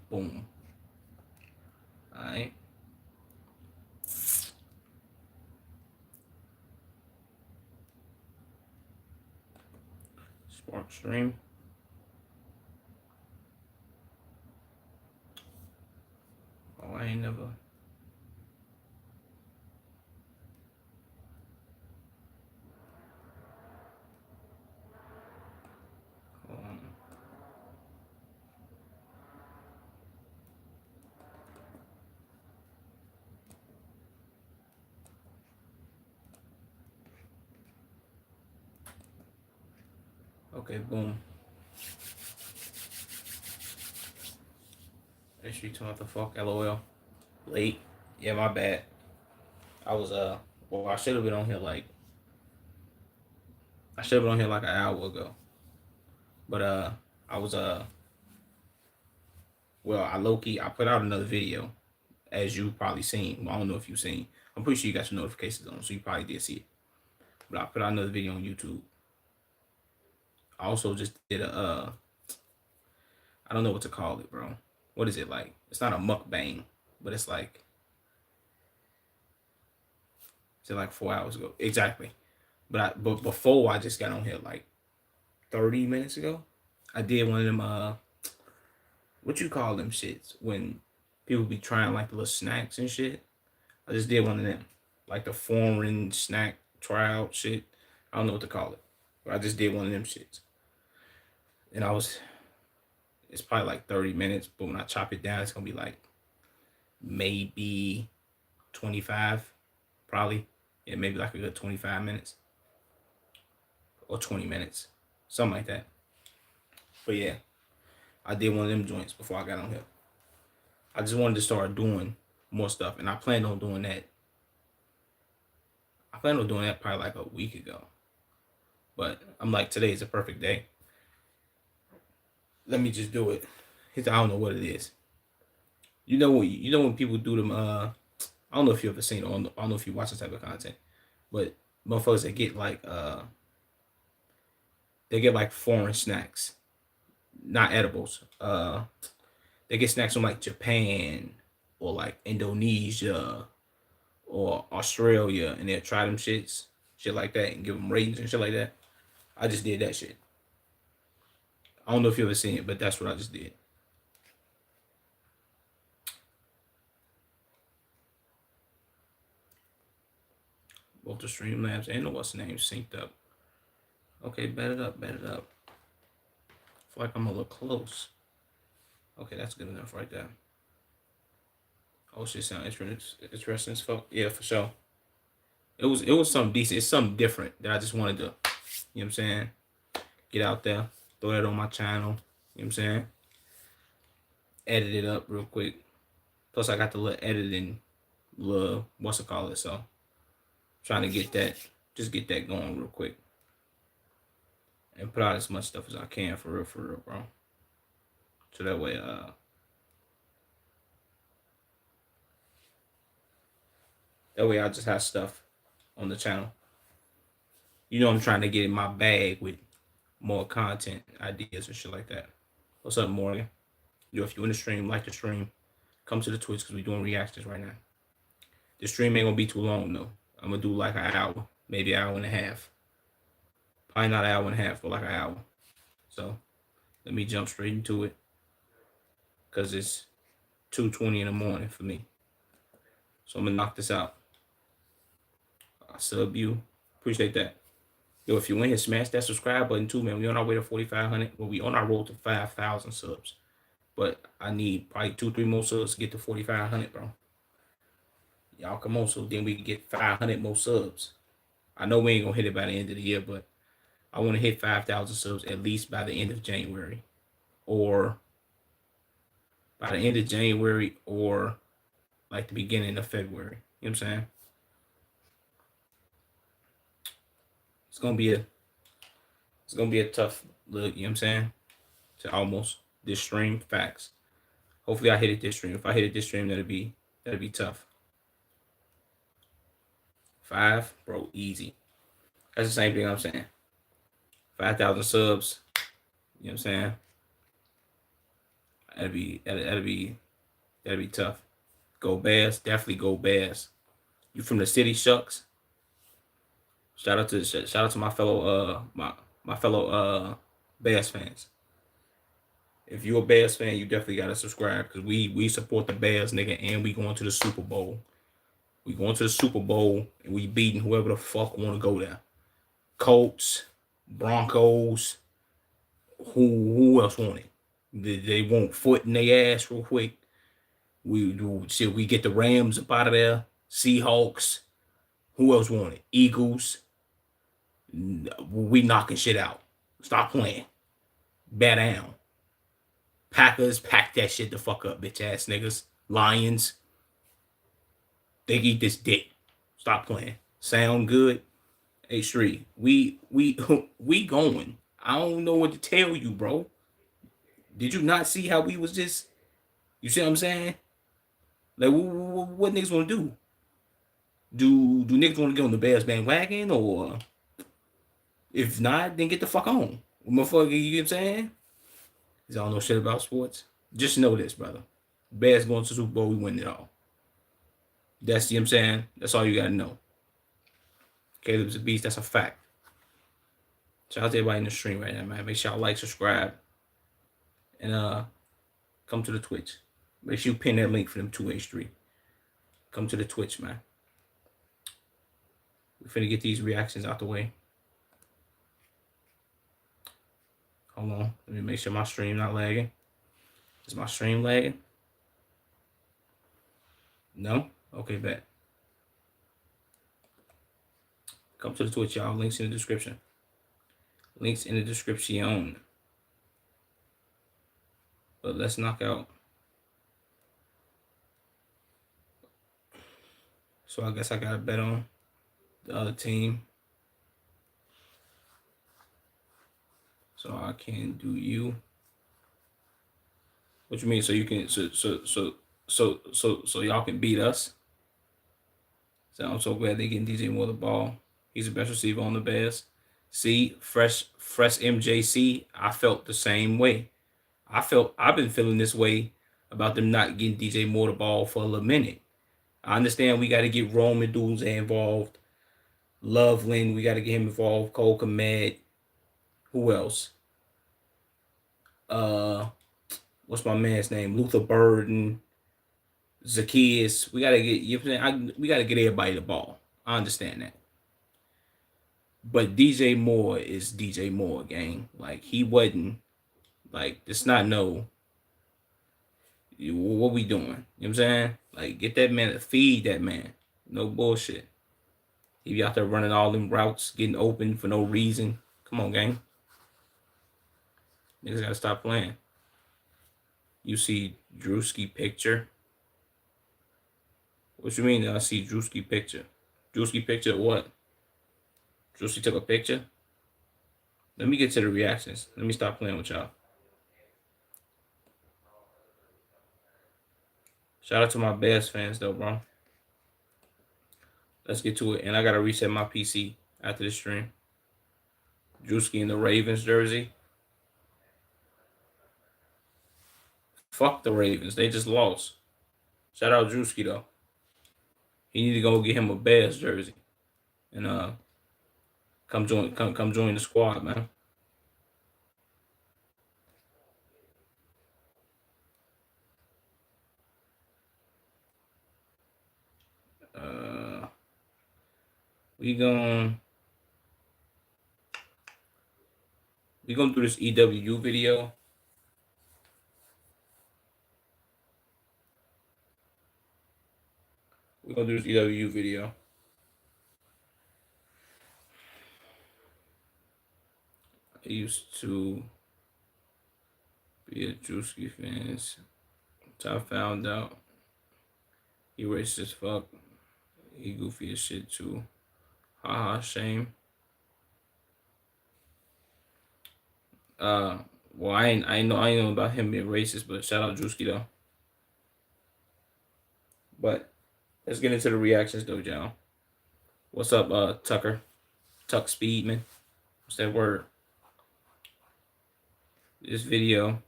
Boom. Alright. Spark stream. Oh, I ain't never. Okay, boom. Actually, what the fuck? LOL. Late. Yeah, my bad. I was well, I should have been on here like an hour ago. But I was well, I low key I put out another video, as you probably seen. Well, I don't know if you seen. I'm pretty sure you got your notifications on, so you probably did see it. But I put out another video on YouTube. I also just did a I don't know what to call it, bro. What is it like? It's not a mukbang, but it's like, is it like 4 hours ago? Exactly. But before I just got on here like 30 minutes ago, I did one of them what you call them shits when people be trying like the little snacks and shit. I just did one of them, like the foreign snack tryout shit. I don't know what to call it, but I just did one of them shits, and it's probably like 30 minutes, but when I chop it down, it's gonna be like maybe 25, probably. Yeah, maybe like a good 25 minutes or 20 minutes, something like that. But yeah, I did one of them joints before I got on here. I just wanted to start doing more stuff, and I planned on doing that. I planned on doing that probably like a week ago, but I'm like, today is a perfect day. Let me just do it. I don't know what it is. You know when people do them. I don't know if you ever seen it. I don't know if you watch this type of content, but motherfuckers that get like they get like foreign snacks, not edibles. They get snacks from like Japan or like Indonesia or Australia, and they'll try them shit like that, and give them ratings and shit like that. I just did that shit. I don't know if you ever seen it, but that's what I just did. Both the Streamlabs and the what's the name synced up. Okay, bet it up, bet it up. I feel like I'm a little close. Okay, that's good enough right there. Oh shit, sound interesting as fuck. Yeah, for sure. It was something decent. It's something different that I just wanted to, you know what I'm saying, get out there, throw that on my channel, you know what I'm saying? Edit it up real quick. Plus I got the little editing little what's it called it, so trying to get that going real quick. And put out as much stuff as I can for real, bro. So that way, I just have stuff on the channel. You know, I'm trying to get in my bag with more content ideas and shit like that. What's up, Morgan? Yo, if you in the stream, like the stream, come to the Twitch because we're doing reactions right now. The stream ain't gonna be too long though. I'm gonna do like an hour, maybe an hour and a half. Probably not an hour and a half, but like an hour. So let me jump straight into it because it's 2:20 in the morning for me. So I'm gonna knock this out. I sub you. Appreciate that. Yo, if you in here, smash that subscribe button too, man. We on our way to 4,500. Well, we on our road to 5,000 subs. But I need probably 2-3 more subs to get to 4,500, bro. Y'all come on, so then we can get 500 more subs. I know we ain't gonna hit it by the end of the year, but I want to hit 5,000 subs at least by the end of January, or by the end of January, or like the beginning of February. You know what I'm saying? It's gonna be a tough look. You know what I'm saying? To almost this stream, facts. Hopefully I hit it this stream. If I hit it this stream, that'll be tough. 5, bro, easy. That's the same thing I'm saying. 5,000 subs. You know what I'm saying? that'd be tough. Go Bears, definitely go Bears. You from the city, shucks. Shout out to my fellow my fellow Bears fans. If you're a Bears fan, you definitely gotta subscribe because we support the Bears, nigga, and we going to the Super Bowl. We going to the Super Bowl and we beating whoever the fuck want to go there. Colts, Broncos, who else want it? They want foot in their ass real quick. We get the Rams up out of there. Seahawks. Who else want it? Eagles. We knocking shit out. Stop playing. Bat down. Packers, pack that shit the fuck up, bitch ass niggas. Lions. They eat this dick. Stop playing. Sound good? H3. We going. I don't know what to tell you, bro. Did you not see how we was just? You see what I'm saying? Like, what niggas want to do? Do niggas want to get on the Bears bandwagon, or if not, then get the fuck on, motherfucker? You know what I'm saying? Cause I don't know shit about sports. Just know this, brother. Bears going to the Super Bowl, we win it all. That's, you know what I'm saying? That's all you gotta know. Caleb's a beast. That's a fact. Shout out to everybody in the stream right now, man. Make sure y'all like, subscribe, and come to the Twitch. Make sure you pin that link for them 2H3. Come to the Twitch, man. We're finna get these reactions out the way. Hold on. Let me make sure my stream not lagging. Is my stream lagging? No? Okay, bet. Come to the Twitch, y'all. Links in the description. Links in the description. But let's knock out. So I guess I gotta bet on the other team. So I can do you. What you mean? So you can so y'all can beat us? So I'm so glad they getting DJ Moore the ball. He's the best receiver on the Bears. See, fresh MJC. I felt the same way. I've been feeling this way about them not getting DJ Moore the ball for a minute. I understand we got to get Roman Dudes involved. Loveland, we got to get him involved. Cole Kmet. Who else? What's my man's name? Luther Burden. Zacchaeus. We gotta get we gotta get everybody the ball. I understand that. But DJ Moore is DJ Moore, gang. Like, he wasn't, like, it's not no, what we doing? You know what I'm saying? Like, get that man, feed that man. No bullshit. He be out there running all them routes, getting open for no reason. Come on, gang. Niggas gotta stop playing. You see Drewski picture. What you mean I see Drewski picture? Drewski picture of what? Drewski took a picture? Let me get to the reactions. Let me stop playing with y'all. Shout out to my Bears fans, though, bro. Let's get to it. And I got to reset my PC after the stream. Drewski in the Ravens jersey. Fuck the Ravens. They just lost. Shout out Drewski, though. He need to go get him a Bears jersey. And come join the squad, man. We gonna do this EWU video. We're gonna do this EWU video. I used to be a Drewski fan. So I found out he racist as fuck. He goofy as shit too. Haha, shame. Well, I ain't know about him being racist, but shout out Drewski though. But let's get into the reactions though, y'all. What's up, Tucker? Tuck Speedman. What's that word? This video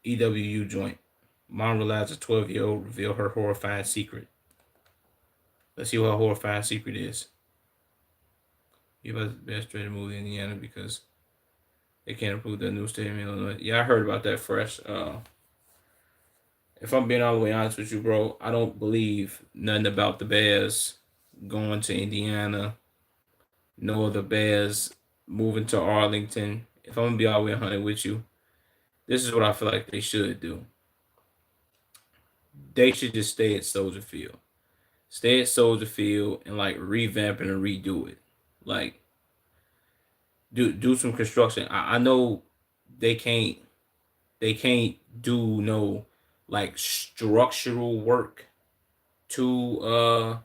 EWU joint. Mom realizes a 12-year-old reveal her horrifying secret. Let's see what her horrifying secret is. Give us the best rated movie in Indiana because they can't approve the new stadium in Illinois. Yeah, I heard about that fresh. If I'm being all the way honest with you, bro, I don't believe nothing about the Bears going to Indiana, nor the Bears moving to Arlington. If I'm gonna be all the way 100 with you, this is what I feel like they should do. They should just stay at Soldier Field. Stay at Soldier Field and like revamp it and redo it. Like do some construction. I know they can't do no like structural work to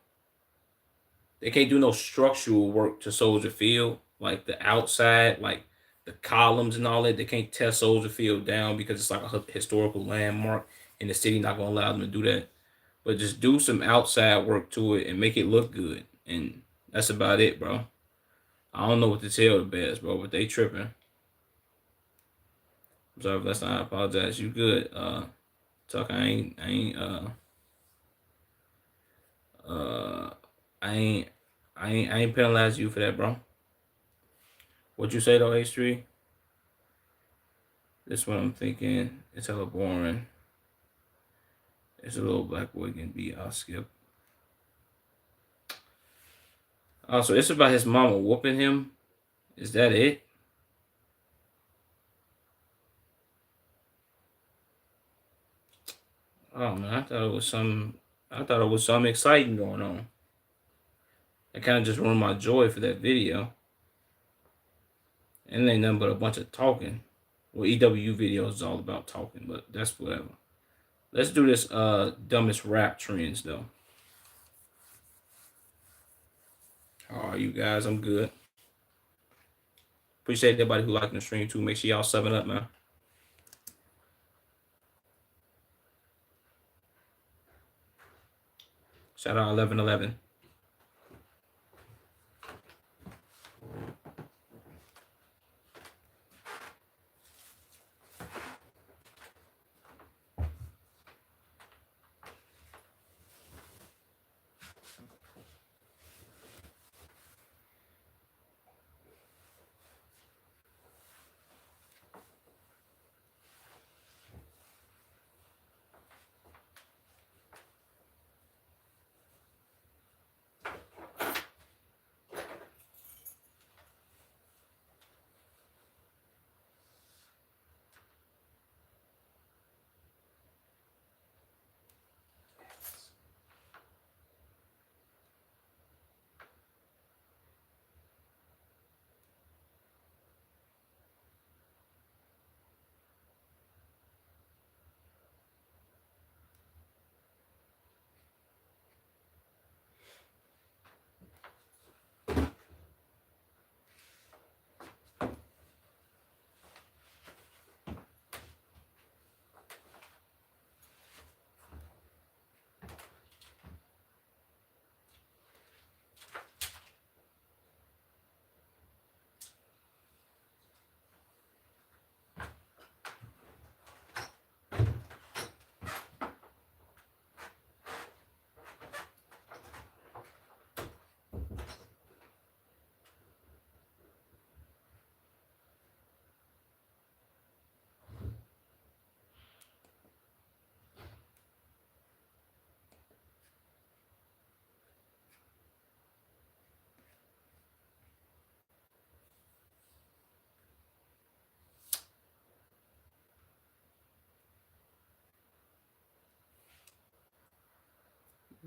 they can't do no structural work to Soldier Field, like the outside, like the columns and all that. They can't tear Soldier Field down because it's like a historical landmark, and the city not gonna allow them to do that. But just do some outside work to it and make it look good, and that's about it, bro. I don't know what to tell the Bears, bro, but they tripping. I'm sorry if that's not. I apologize. You good? Tuck. Uh, I ain't penalize you for that, bro. What you say though, H3? This one I'm thinking. It's hella boring. It's a little black boy can be. I'll skip. Also, it's about his mama whooping him. Is that it? Oh man, I thought it was some. I thought it was something exciting going on. It kind of just ruined my joy for that video. And it ain't nothing but a bunch of talking. Well, EWU videos is all about talking, but that's whatever. Let's do this dumbest rap trends though. How are you guys? I'm good. Appreciate everybody who liking the stream too. Make sure y'all 7 up, man. Shout out 1111.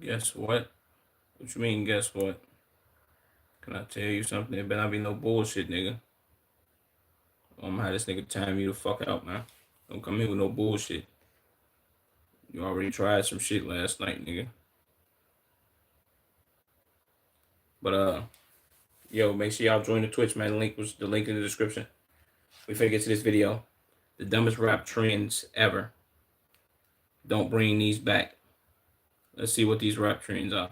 Guess what? What you mean, guess what? Can I tell you something? There better not be no bullshit, nigga. I'm gonna have this nigga time you the fuck out, man. Don't come in with no bullshit. You already tried some shit last night, nigga. But yo, make sure y'all join the Twitch, man. The link in the description. We finna get to this video. The dumbest rap trends ever. Don't bring these back. Let's see what these rap trends are.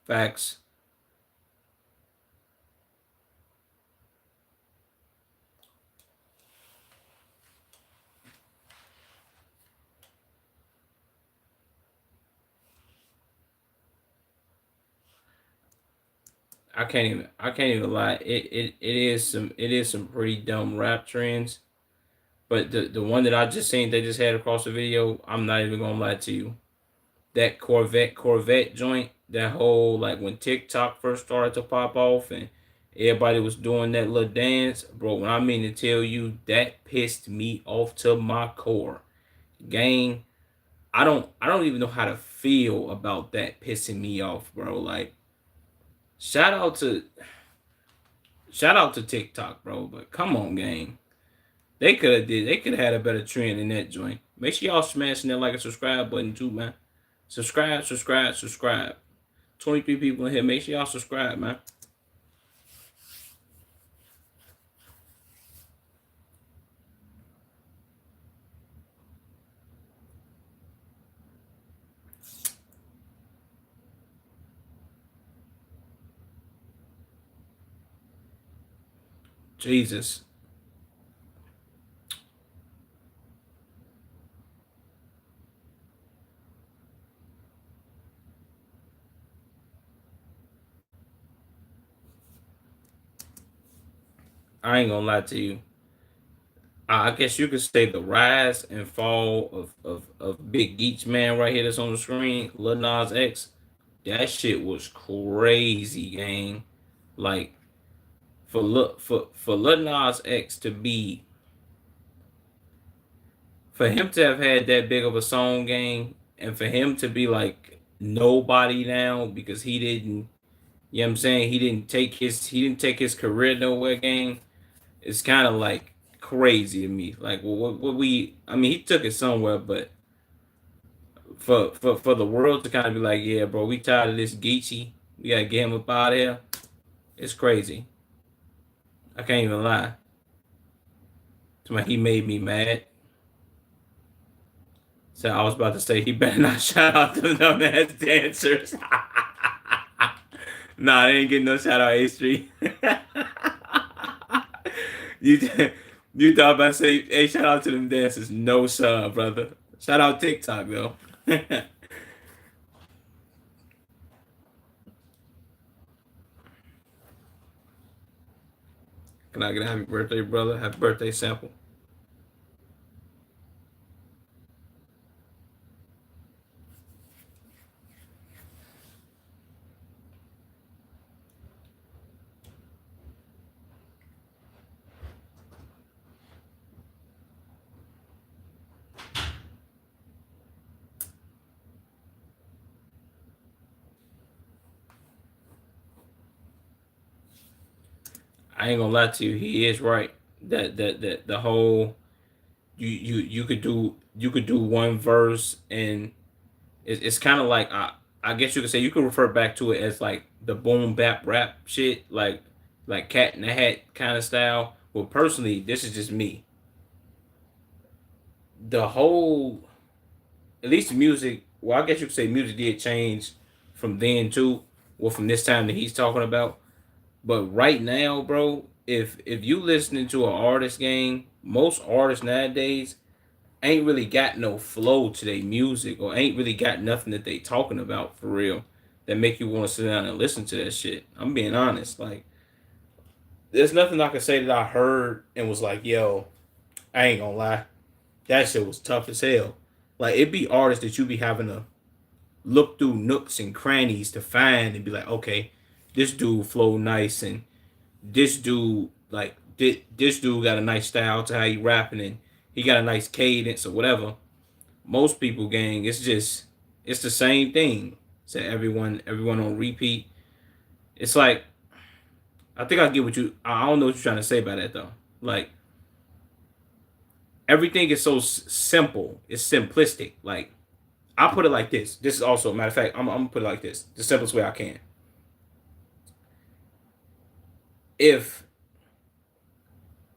Facts. I can't even lie. It is some pretty dumb rap trends. But the one that I just seen they just had across the video, I'm not even gonna lie to you. That Corvette joint, that whole like when TikTok first started to pop off and everybody was doing that little dance, bro. When I mean to tell you, that pissed me off to my core. Gang, I don't even know how to feel about that pissing me off, bro. Like shout out to shout out to TikTok, bro. But come on, gang. They could have had a better trend in that joint. Make sure y'all smashing that like and subscribe button too, man. Subscribe, subscribe, subscribe. 23 people in here. Make sure y'all subscribe, man. Jesus. I ain't gonna lie to you. I guess you could say the rise and fall of Big Geech Man right here that's on the screen, Lil Nas X. That shit was crazy, gang. Like for Lil Nas X to be for him to have had that big of a song gang and for him to be like nobody now because he didn't, you know what I'm saying, he didn't take his career nowhere gang. It's kind of like crazy to me. Like what we I mean he took it somewhere, but for the world to kind of be like, yeah, bro, we tired of this Geechee. We gotta get him up out of here. It's crazy. I can't even lie. To my, he made me mad. So I was about to say he better not shout out to them dumbass dancers. Nah, they ain't getting no shout out A Street. you you thought about to say, hey, shout out to them dancers. No sir, brother. Shout out TikTok though. Can I get a happy birthday, brother? Happy birthday sample. I ain't gonna lie to you, he is right. That the whole you could do one verse and it's kind of like I guess you could say you could refer back to it as like the boom bap rap shit like Cat in the Hat kind of style. Well, personally, this is just me. The whole at least the music. Well, I guess you could say music did change from then too. Well, from this time that he's talking about. But right now, bro, if you listening to an artist gang, most artists nowadays ain't really got no flow to their music or ain't really got nothing that they talking about for real that make you want to sit down and listen to that shit. I'm being honest. Like, there's nothing I can say that I heard and was like, yo, I ain't gonna lie. That shit was tough as hell. Like, it be artists that you be having to look through nooks and crannies to find and be like, okay, this dude flow nice and this dude like this dude got a nice style to how he rapping and he got a nice cadence or whatever. Most people gang, it's the same thing. So everyone on repeat. It's like I think I get what you I don't know what you're trying to say by that though. Like everything is so simple. It's simplistic. Like I put it like this. This is also matter of fact. I'm gonna put it like this. The simplest way I can. If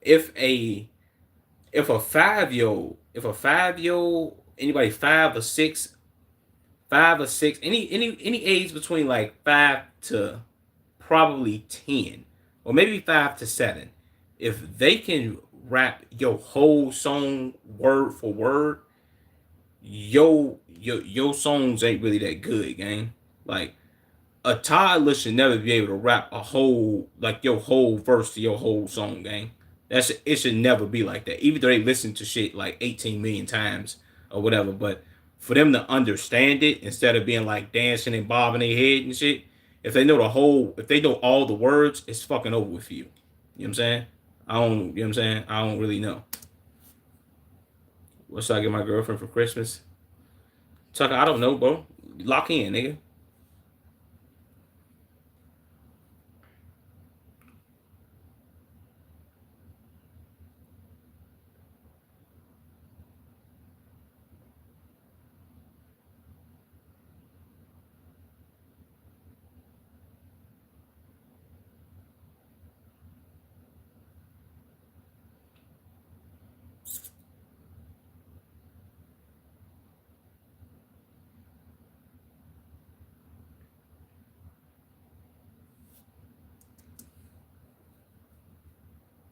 if a if a 5-year old, anybody 5 or 6 5 or 6, any age between like 5 to probably 10, or maybe 5 to 7. If they can rap your whole song word for word, your songs ain't really that good, gang. Like a toddler should never be able to rap a whole like your whole verse to your whole song, gang. It should never be like that. Even though they listen to shit like 18 million times or whatever, but for them to understand it instead of being like dancing and bobbing their head and shit, if they know all the words, it's fucking over with you. You know what I'm saying? You know what I'm saying? I don't really know. What should I get my girlfriend for Christmas? Tucker, I don't know, bro. Lock in, nigga.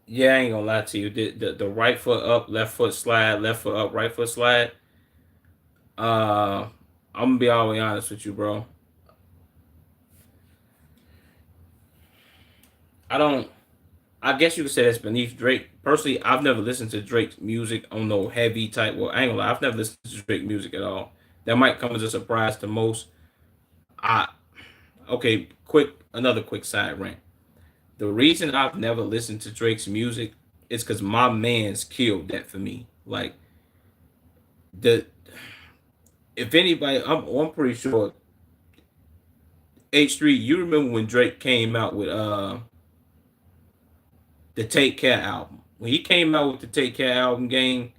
Yeah, I ain't gonna lie to you. The right foot up, left foot slide, left foot up, right foot slide. Uh, I'm gonna be all the way honest with you, bro. I don't. I guess you could say that's beneath Drake. Personally, I've never listened to Drake's music on no heavy type. Well, I ain't gonna lie. I've never listened to Drake music at all. That might come as a surprise to most. I okay. Another quick side rant. The reason I've never listened to Drake's music is because my man's killed that for me. Like the if anybody, I'm pretty sure H3. You remember when Drake came out with the Take Care album? When he came out with the Take Care album, gang,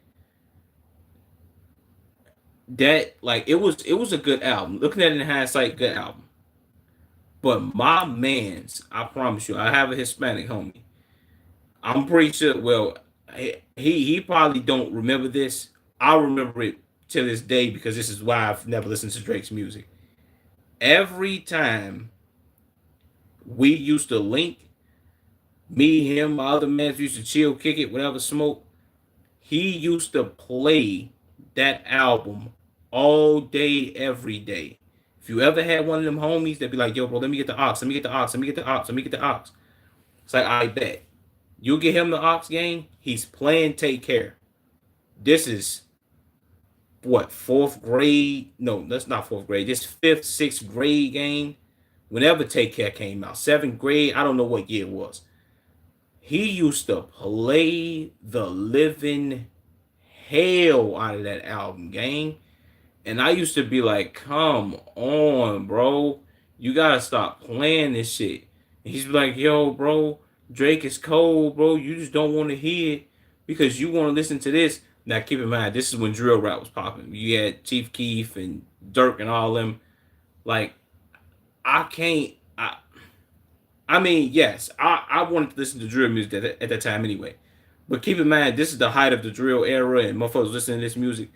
that like it was a good album. Looking at it in hindsight, good album. But my man's, I promise you, I have a Hispanic homie. I'm pretty sure. Well, he probably don't remember this. I remember it to this day because this is why I've never listened to Drake's music. Every time we used to link, me, him, my other man used to chill, kick it, whatever, smoke. He used to play that album all day, every day. If you ever had one of them homies that be like, yo, bro, let me get the ox, let me get the ox, let me get the ox, let me get the ox. It's like, I bet. You get him the ox game, he's playing Take Care. This is what, fourth grade? No, that's not fourth grade. This fifth, sixth grade game. Whenever Take Care came out, seventh grade, I don't know what year it was. He used to play the living hell out of that album, gang. And I used to be like, come on, bro. You gotta stop playing this shit. And he's like, yo, bro, Drake is cold, bro. You just don't want to hear it because you want to listen to this. Now, keep in mind, this is when drill rap was popping. You had Chief Keef and Dirk and all them. Like, I can't. I mean, yes, I wanted to listen to drill music at that time anyway. But keep in mind, this is the height of the drill era, and motherfuckers listening to this music.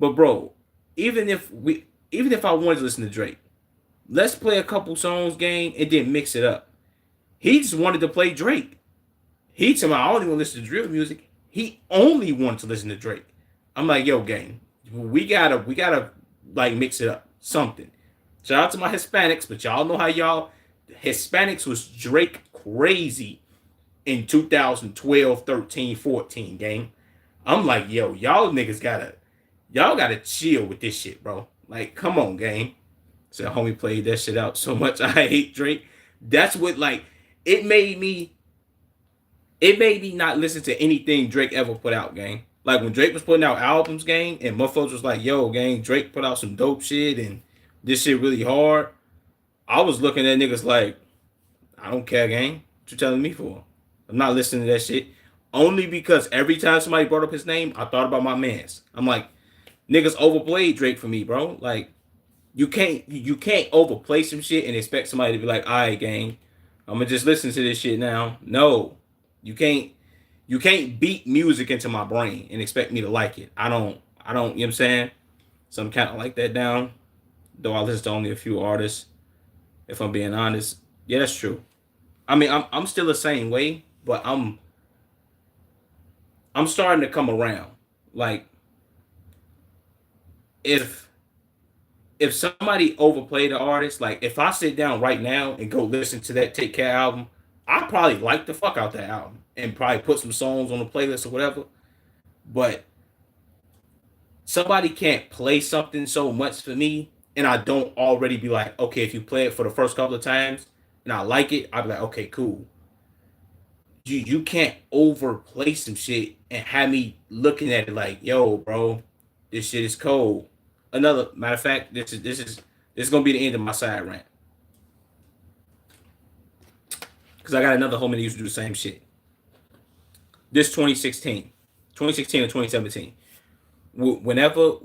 But bro, even if I wanted to listen to Drake, let's play a couple songs, gang, and then mix it up. He just wanted to play Drake. He told me I only want to listen to drill music. He only wanted to listen to Drake. I'm like, yo, gang, we gotta like mix it up. Something. Shout out to my Hispanics, but y'all know how y'all Hispanics was Drake crazy in 2012, 13, 14, gang. I'm like, yo, y'all gotta chill with this shit, bro. Like, come on, gang. So homie played that shit out so much. I hate Drake. That's what like it made me not listen to anything Drake ever put out, gang. Like when Drake was putting out albums, gang, and motherfuckers was like, yo, gang, Drake put out some dope shit and this shit really hard. I was looking at niggas like, I don't care, gang. What you telling me for? I'm not listening to that shit. Only because every time somebody brought up his name, I thought about my mans. I'm like, niggas overplayed Drake for me, bro. Like, you can't overplay some shit and expect somebody to be like, all right, gang, I'm gonna just listen to this shit now. No, you can't. You can't beat music into my brain and expect me to like it. I don't. You know what I'm saying? So I'm kind of like that down. though I listen to only a few artists. If I'm being honest, yeah, that's true. I mean, I'm still the same way, but I'm starting to come around. Like if somebody overplayed the artist, like if I sit down right now and go listen to that Take Care album, I probably like the fuck out that album and probably put some songs on the playlist or whatever. But somebody can't play something so much for me, and I don't already be like, okay, if you play it for the first couple of times and I like it, I'll be like, okay, cool. You can't overplay some shit and have me looking at it like, yo, bro, this shit is cold. Another matter of fact, this is gonna be the end of my side rant because I got another homie that used to do the same shit. This 2016 or 2017. Whenever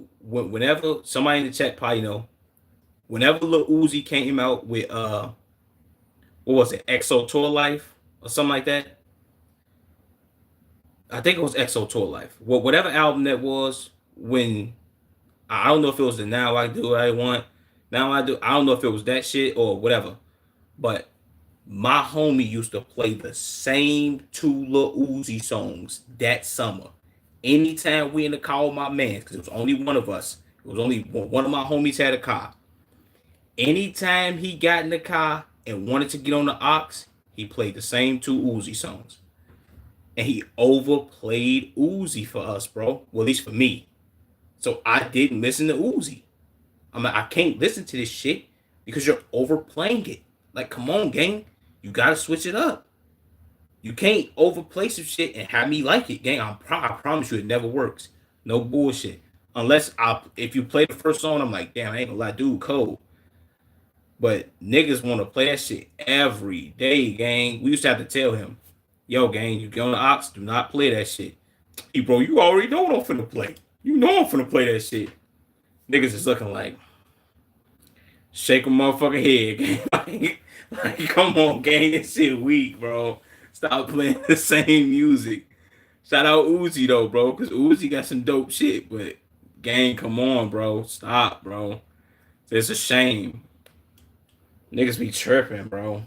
somebody in the chat probably know, whenever Lil Uzi came out with what was it, EXO Tour Life or something like that. I think it was EXO Tour Life. Well, whatever album that was, when I don't know if it was the Now I Do What I Want, Now I Do. I don't know if it was that shit or whatever. But my homie used to play the same two Lil Uzi songs that summer. Anytime we in the car with my man, because it was only one of us. It was only one of my homies had a car. Anytime he got in the car and wanted to get on the aux, he played the same two Uzi songs. And he overplayed Uzi for us, bro. Well, at least for me. So I didn't listen to Uzi. I'm like, I can't listen to this shit because you're overplaying it. Like, come on, gang. You gotta switch it up. You can't overplay some shit and have me like it, gang. I promise you, it never works. No bullshit. If you play the first song, I'm like, damn, I ain't gonna lie, dude, cold. But niggas want to play that shit every day, gang. We used to have to tell him, yo, gang, you get on the ox, do not play that shit. Hey, bro, you already know what I'm finna play. You know I'm finna play that shit. Niggas is looking like, shake a motherfucking head, gang. like, come on, gang, this shit weak, bro. Stop playing the same music. Shout out Uzi though, bro, because Uzi got some dope shit. But gang, come on, bro. Stop, bro. It's a shame. Niggas be tripping, bro.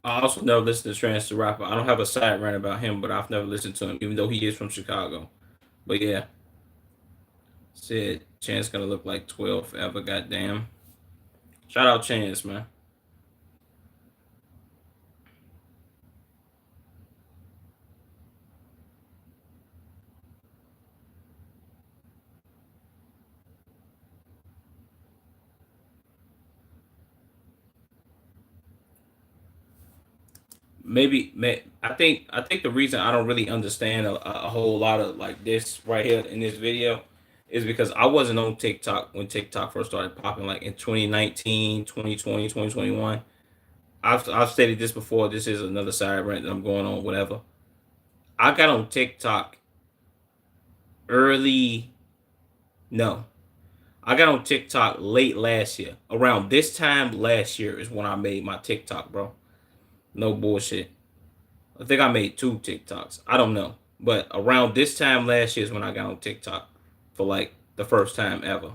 I also never listened to Chance the Rapper. I don't have a side rant about him, but I've never listened to him, even though he is from Chicago. But yeah, said Chance gonna look like 12 forever. Goddamn. Shout out Chance, man. I think the reason I don't really understand a whole lot of like this right here in this video is because I wasn't on TikTok when TikTok first started popping, like in 2019, 2020, 2021. I've stated this before. This is another side rant that I'm going on, whatever. I got on TikTok early, no, I got on TikTok late last year. Around this time last year is when I made my TikTok, bro. No bullshit. I think I made two TikToks. I don't know. But around this time last year is when I got on TikTok for like the first time ever.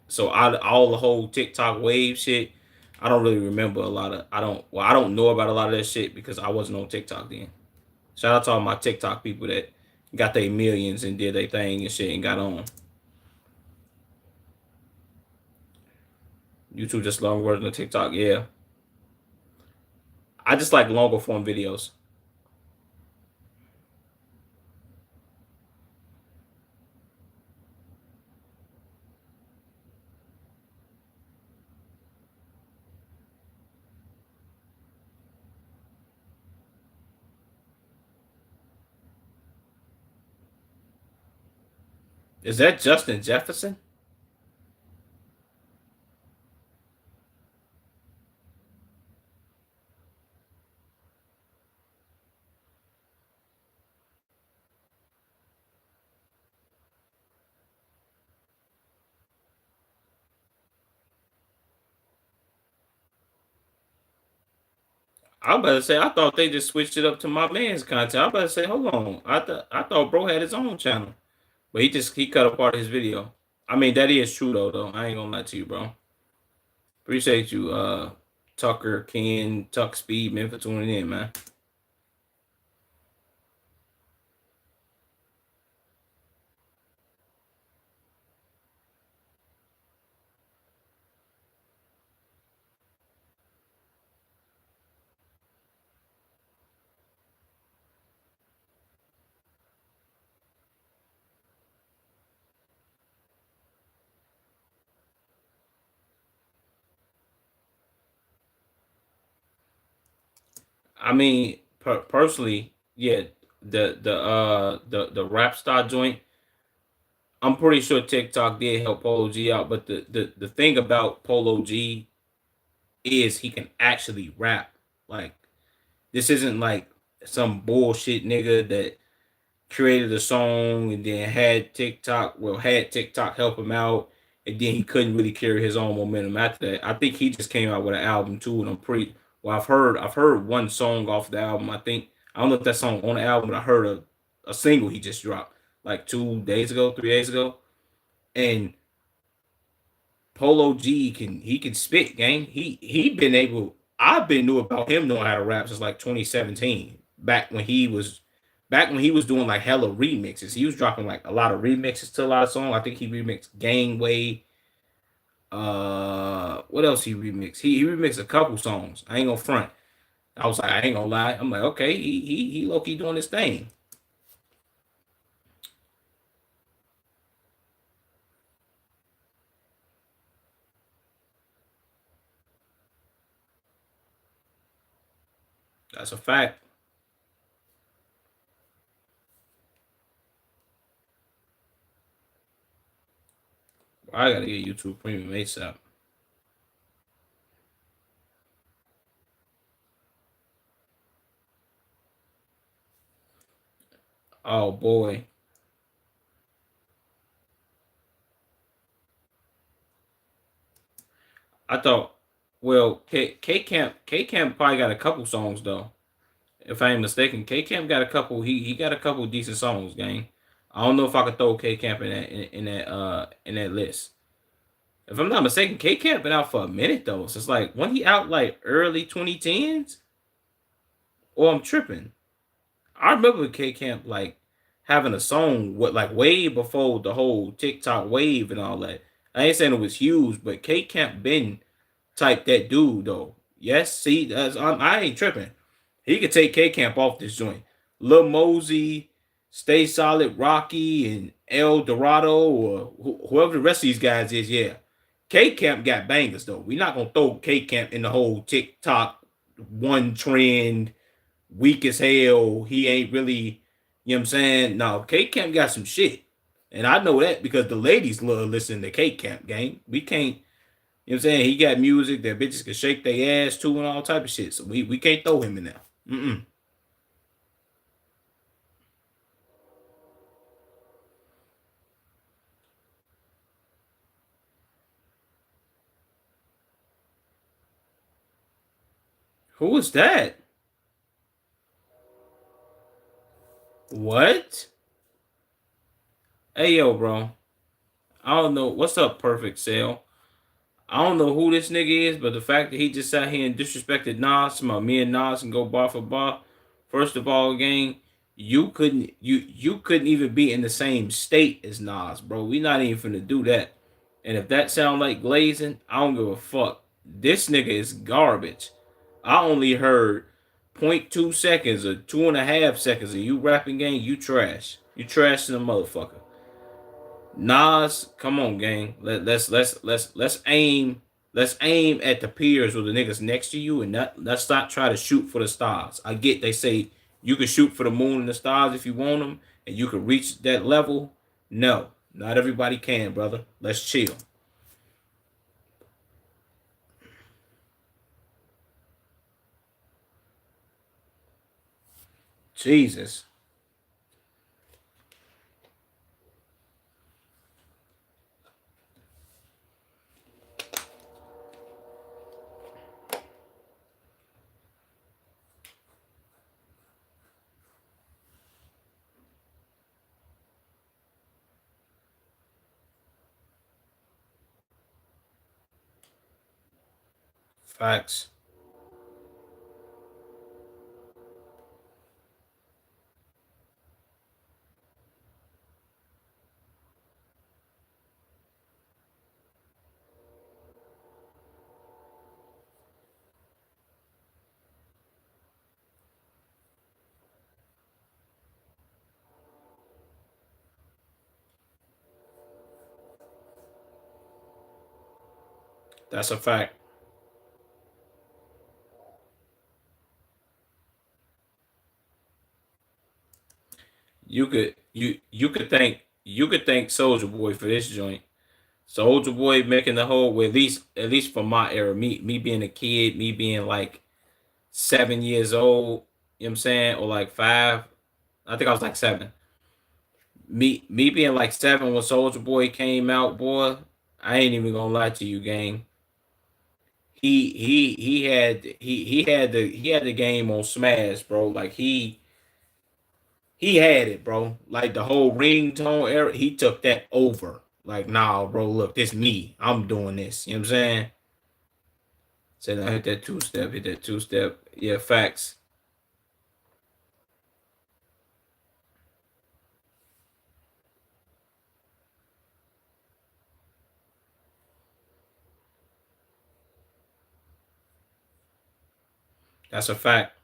So all the whole TikTok wave shit, I don't really remember a lot of I don't know about a lot of that shit because I wasn't on TikTok then. Shout out to all my TikTok people that got their millions and did their thing and shit and got on. YouTube just long version of TikTok, yeah. I just like longer form videos. Is that Justin Jefferson? I'm about to say I thought they just switched it up to my man's content. I'm about to say, hold on. I thought bro had his own channel. But he cut a part of his video. I mean, that is true though. I ain't gonna lie to you, bro. Appreciate you, Tucker, Ken, Tuck Speed, man, for tuning in, man. I mean, personally, yeah, the rap star joint. I'm pretty sure TikTok did help Polo G out, but the thing about Polo G is he can actually rap. Like this isn't like some bullshit nigga that created a song and then had TikTok help him out, and then he couldn't really carry his own momentum after that. I think he just came out with an album too, and I've heard one song off the album. I don't know if that song on the album, but I heard a single he just dropped like 2 days ago, 3 days ago, and Polo G can spit, gang. He been able. I've been knew about him knowing how to rap since like 2017. Back when he was doing like hella remixes. He was dropping like a lot of remixes to a lot of songs. I think he remixed Gangway. What else he remixed? He remixed a couple songs. I ain't gonna front. I was like, I ain't gonna lie. I'm like, okay, he low key doing his thing. That's a fact. I gotta get YouTube Premium ASAP. Oh boy, I thought. Well, K Camp probably got a couple songs though. If I ain't mistaken, K Camp got a couple. He got a couple decent songs, gang. I don't know if I could throw K Camp in that list. If I'm not mistaken, K Camp been out for a minute though. So it's like when he out like early 2010s, or I'm tripping. I remember K Camp like having a song what like way before the whole TikTok wave and all that. I ain't saying it was huge, but K Camp been type that dude though. Yes, see, I ain't tripping. He could take K Camp off this joint. Lil Mosey, Stay Solid, Rocky, and El Dorado, or whoever the rest of these guys is. Yeah, K Camp got bangers though. We're not gonna throw K Camp in the whole TikTok one trend weak as hell. He ain't really, you know what I'm saying? No, K Camp got some shit. And I know that because the ladies love listening to K Camp, gang. We can't, you know what I'm saying? He got music that bitches can shake their ass to and all type of shit. So we can't throw him in there. Mm-mm. Who was that? What? Hey yo, bro. I don't know. What's up, Perfect Sale? I don't know who this nigga is, but the fact that he just sat here and disrespected Nas, about me and Nas can go bar for bar. First of all, gang, you couldn't even be in the same state as Nas, bro. We not even finna do that. And if that sound like glazing, I don't give a fuck. This nigga is garbage. I only heard point 0.2 seconds or 2.5 seconds of you rapping, gang. You trash. You trash in the motherfucker. Nas, come on, gang. Let's aim at the peers or the niggas next to you, and let's not try to shoot for the stars. I get they say you can shoot for the moon and the stars if you want them, and you can reach that level. No, Not everybody can, brother. Let's chill. Jesus. Facts. That's a fact. You could thank Soldier Boy for this joint. Soldier Boy making the whole, well, at least for my era, me being a kid, me being like 7 years old, you know what I'm saying, or like five. I think I was like seven. Me being like seven when Soldier Boy came out, boy. I ain't even gonna lie to you, gang. He had the game on Smash, bro. Like he had it, bro. Like the whole ringtone era, he took that over. Like, nah, bro, look, this me. I'm doing this. You know what I'm saying? Said I hit that two step. Yeah, facts. That's a fact.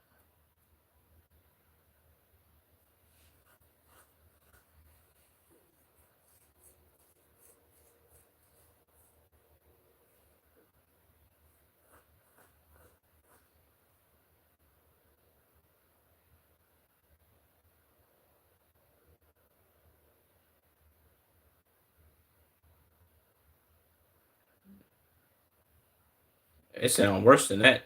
It sound worse than that.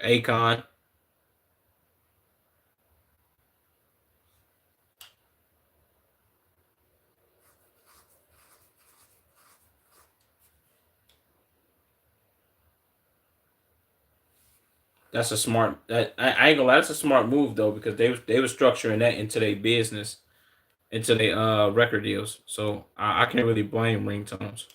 Akon. That's a smart. I ain't gonna lie. That's a smart move though, because they were structuring that into their business, into their record deals. So I can't really blame ringtones.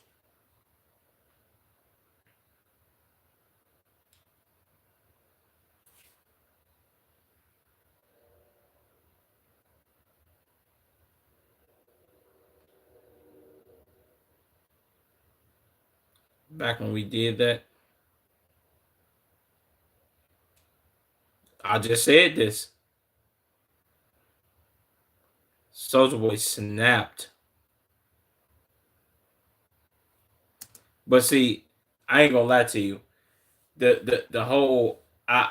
Back when we did that, I just said this. Soldier Boy snapped. But see, I ain't gonna lie to you. The whole I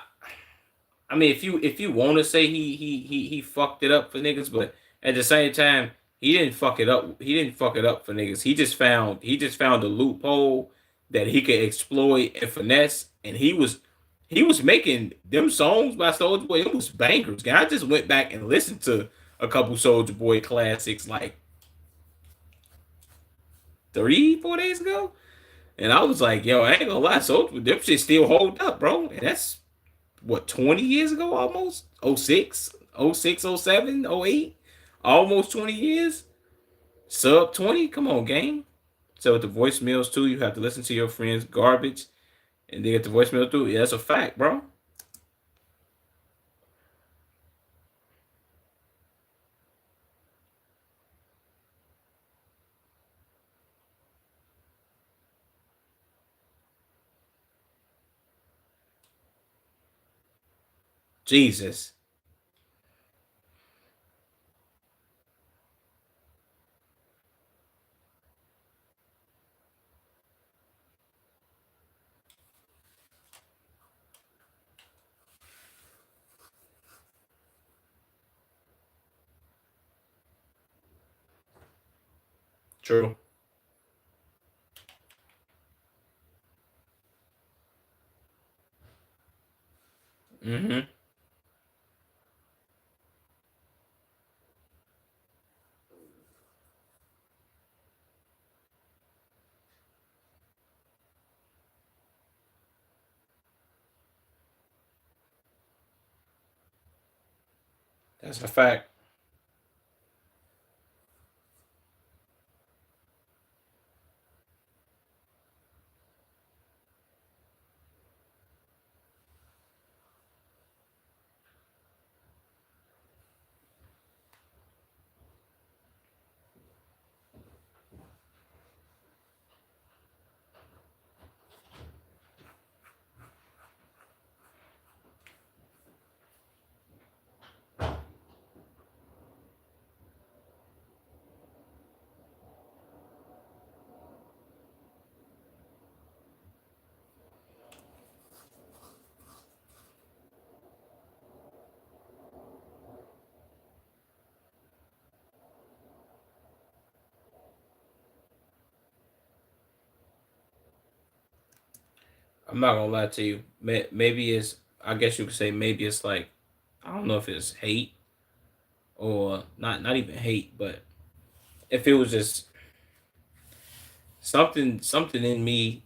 mean, if you want to say he fucked it up for niggas, but at the same time, he didn't fuck it up. He didn't fuck it up for niggas. He just found a loophole that he could exploit and finesse, and he was making them songs by Soulja Boy. It was bangers. I just went back and listened to a couple Soulja Boy classics like 3 4 days ago, and I was like, yo, I ain't gonna lie, Soulja them shit still hold up, bro. And that's what, 20 years ago almost. Oh 06, oh 06, oh 07, oh 08, almost 20 years. Sub 20, come on, gang. So with the voicemails too, you have to listen to your friends garbage and they get the voicemail too. Yeah, that's a fact, bro. Jesus. True. Mm-hmm. That's a fact. I'm not gonna lie to you. Maybe it's. I guess you could say maybe it's like I don't know if it's hate or not even hate, but if it was just something in me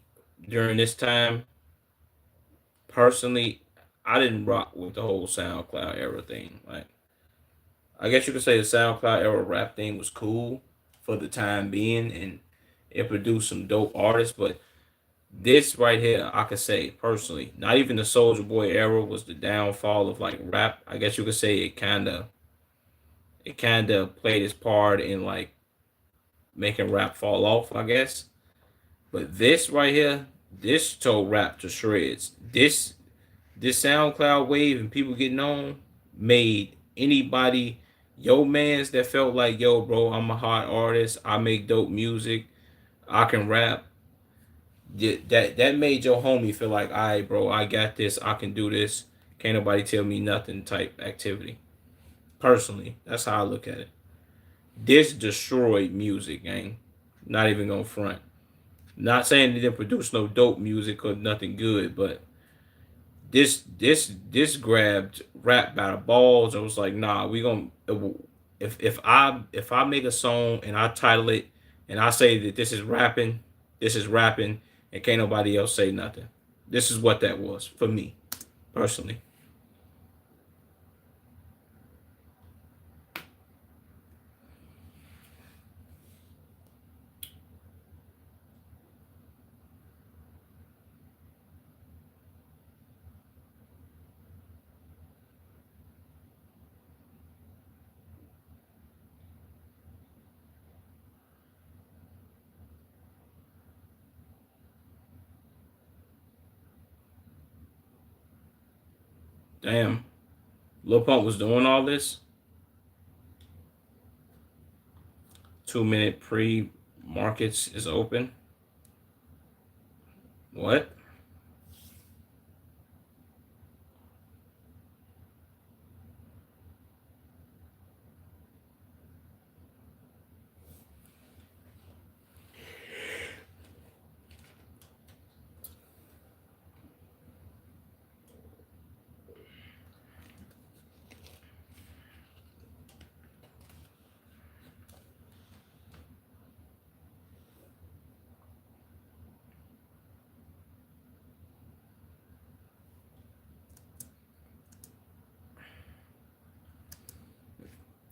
during this time personally, I didn't rock with the whole SoundCloud era thing. Like I guess you could say the SoundCloud era rap thing was cool for the time being and it produced some dope artists, but this right here, I could say personally, not even the Soldier Boy era was the downfall of like rap. I guess you could say it kind of played its part in like making rap fall off, I guess. But this right here, this tore rap to shreds. This SoundCloud wave and people getting on made anybody yo mans that felt like yo bro, I'm a hot artist, I make dope music, I can rap. That made your homie feel like, all right, bro, I got this, I can do this. Can't nobody tell me nothing type activity. Personally, that's how I look at it. This destroyed music, gang. Not even gonna front. Not saying they didn't produce no dope music or nothing good, but this grabbed rap by the balls and was like, nah, we gonna if I make a song and I title it and I say that this is rapping, and can't nobody else say nothing. This is what that was for me personally. Damn, Lil Pump was doing all this. 2 minute pre markets is open. What?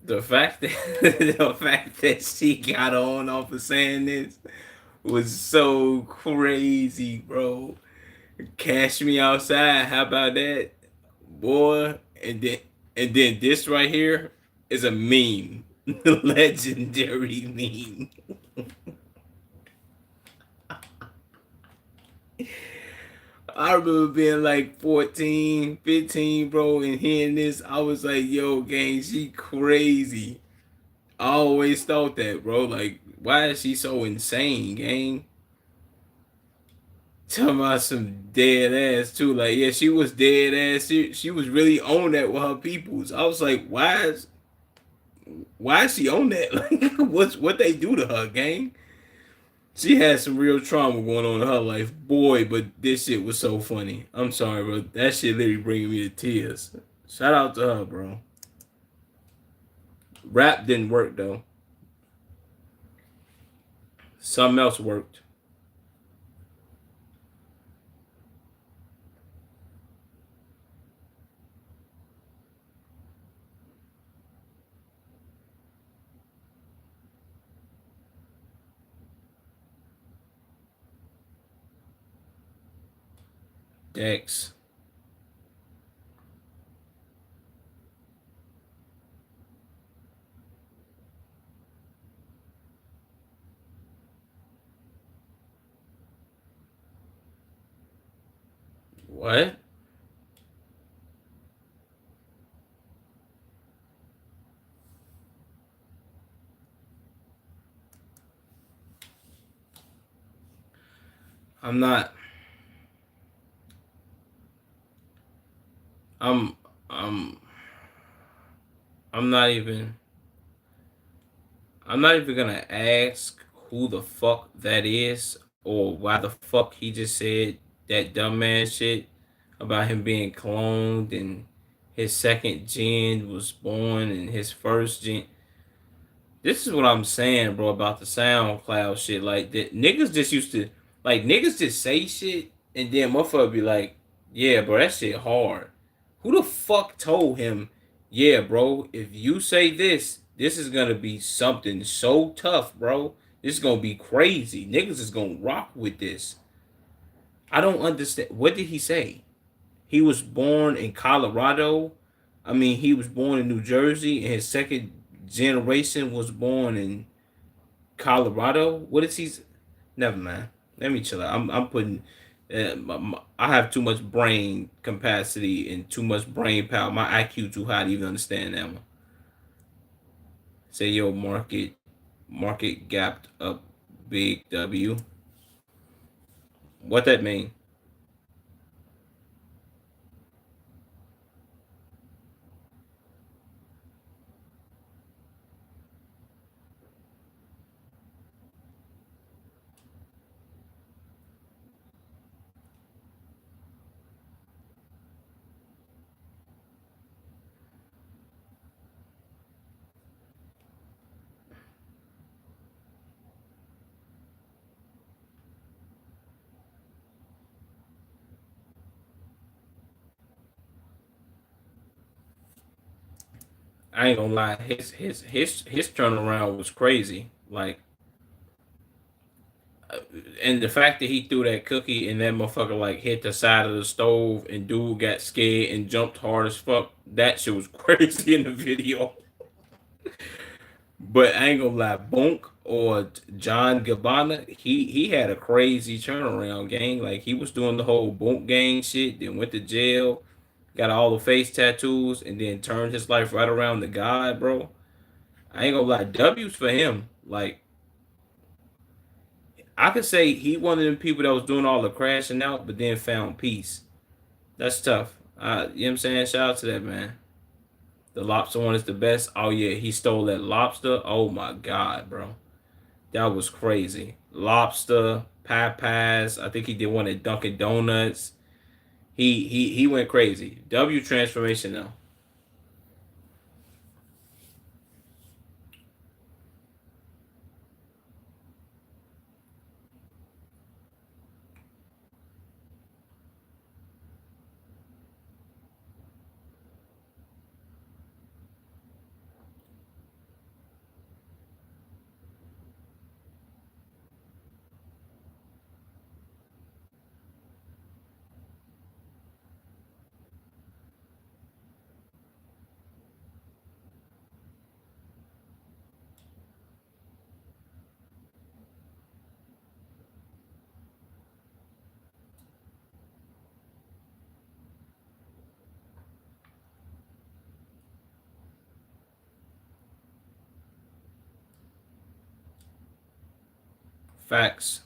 The fact that the fact that she got on off of saying this was so crazy, bro. Cash me outside. How about that, boy? And then this right here is a meme, legendary meme. I remember being like 14, 15, bro, and hearing this, I was like, yo, gang, she crazy. I always thought that, bro. Like, why is she so insane, gang? Talking about some dead ass too. Like, yeah, she was dead ass. She was really on that with her peoples. I was like, why is why is she on that? Like, what they do to her, gang? She had some real trauma going on in her life, boy. But this shit was so funny. I'm sorry, bro. That shit literally bringing me to tears. Shout out to her, bro. Rap didn't work though. Something else worked. Dex. What? I'm not. I'm. I'm. I'm not even. I'm not even gonna ask who the fuck that is or why the fuck he just said that dumbass shit about him being cloned and his second gen was born and his first gen. This is what I'm saying, bro, about the SoundCloud shit. Like, that niggas just used to, like, niggas just say shit and then motherfucker be like, yeah, bro, that shit hard. Who the fuck told him, yeah, bro, if you say this, this is gonna be something so tough, bro. This is gonna be crazy. Niggas is gonna rock with this. I don't understand. What did he say? He was born in Colorado. I mean, he was born in New Jersey, and his second generation was born in Colorado. What is he? Never mind. Let me chill out. I'm putting. I have too much brain capacity and too much brain power. My IQ too high to even understand that one. Say yo, market gapped up big W. What that mean? I ain't gonna lie. His turnaround was crazy. Like, and the fact that he threw that cookie and that motherfucker like hit the side of the stove and dude got scared and jumped hard as fuck. That shit was crazy in the video. But I ain't gonna lie, Bonk or John Gabbana, he had a crazy turnaround, gang. Like, he was doing the whole Bonk gang shit, then went to jail, got all the face tattoos, and then turned his life right around to God, bro. I ain't gonna lie, W's for him. Like, I could say he one of them people that was doing all the crashing out, but then found peace. That's tough. You know what I'm saying? Shout out to that man. The lobster one is the best. Oh yeah, he stole that lobster. Oh my god, bro. That was crazy. Lobster, Popeyes. I think he did one at Dunkin' Donuts. He went crazy. W transformation though. Facts.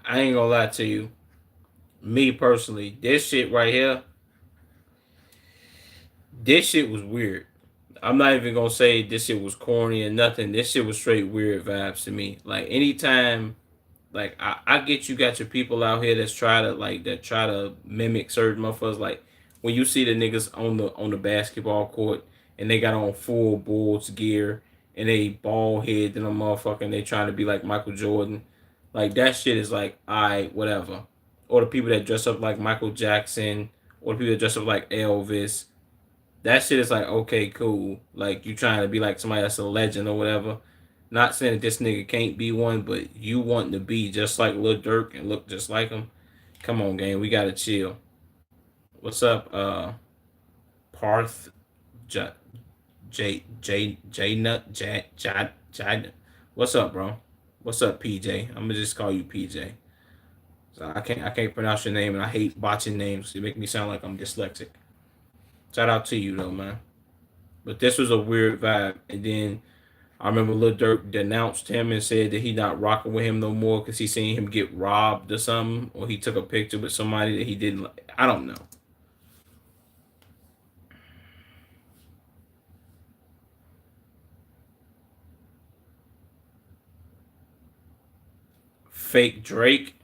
I ain't gonna lie to you. Me personally, this shit right here, this shit was weird. I'm not even gonna say this shit was corny or nothing. This shit was straight weird vibes to me. Like anytime, like I get you got your people out here that's try to mimic certain motherfuckers. Like when you see the niggas on the basketball court and they got on full Bulls gear and they bald head and a motherfucker and they trying to be like Michael Jordan. Like that shit is like alright, whatever. Or the people that dress up like Michael Jackson, or the people that dress up like Elvis, that shit is like okay, cool. Like you trying to be like somebody that's a legend or whatever. Not saying that this nigga can't be one, but you want to be just like Lil Durk and look just like him. Come on, gang, we gotta chill. What's up, Parth, J J Nut J? What's up, bro? What's up, PJ? I'm gonna just call you PJ. So I can't pronounce your name, and I hate botching names. You make me sound like I'm dyslexic. Shout out to you though, man. But this was a weird vibe, and then I remember Lil Durk denounced him and said that he not rocking with him no more because he seen him get robbed or something, or he took a picture with somebody that he didn't like. I don't know. Fake Drake.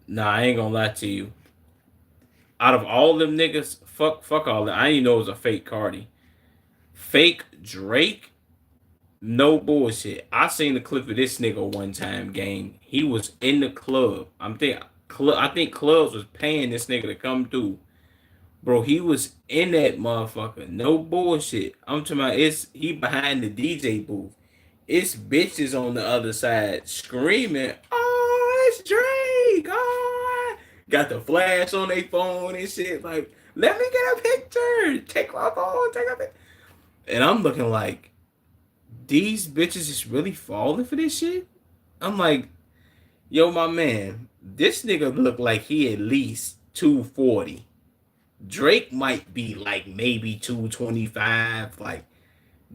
Nah, I ain't gonna lie to you. Out of all them niggas, fuck all that. I didn't even know it was a fake Cardi. Fake Drake. No bullshit. I seen the clip of this nigga one time, gang. He was in the club. I think clubs was paying this nigga to come through. Bro, he was in that motherfucker. No bullshit. I'm talking about he behind the DJ booth. It's bitches on the other side screaming, "Oh, it's Drake!" Oh, got the flash on their phone and shit. Like, let me get a picture. Take my phone. Take a picture. And I'm looking like these bitches is really falling for this shit. I'm like, yo, my man, this nigga look like he at least 240. Drake might be like maybe 225. Like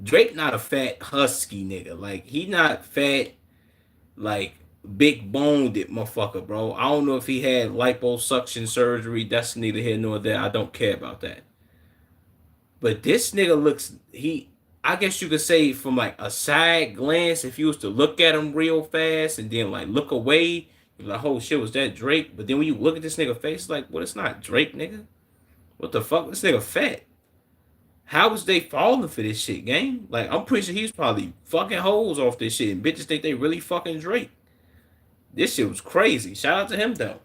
Drake not a fat husky nigga. Like he not fat like big boned motherfucker, bro. I don't know if he had liposuction surgery. That's neither here nor there. I don't care about that. But this nigga looks he I guess you could say from like a side glance, if you was to look at him real fast and then like look away, you're like, oh shit, was that Drake? But then when you look at this nigga face, like, well, it's not Drake, nigga. What the fuck? This nigga fat. How was they falling for this shit, gang? Like, I'm pretty sure he's probably fucking hoes off this shit. And bitches think they really fucking Drake. This shit was crazy. Shout out to him, though.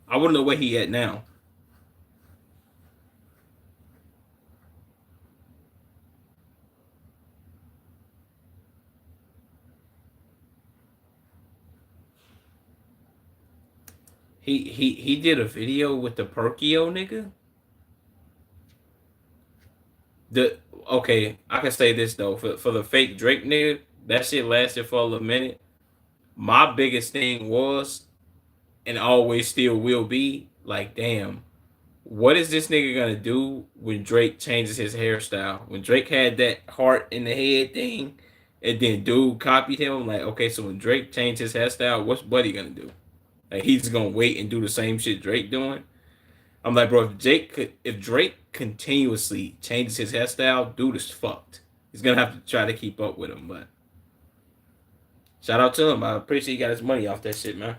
I wouldn't know where he at now. He did a video with the Perkio nigga. The Okay, I can say this though. For the fake Drake nigga, that shit lasted for a little minute. My biggest thing was, and always still will be, like, damn, what is this nigga gonna do when Drake changes his hairstyle? When Drake had that heart in the head thing, and then dude copied him, I'm like, okay, so when Drake changed his hairstyle, what's Buddy gonna do? Like he's just gonna wait and do the same shit Drake doing? I'm like, bro, if Drake continuously changes his hairstyle, dude is fucked. He's gonna have to try to keep up with him, but shout out to him. I appreciate he got his money off that shit, man.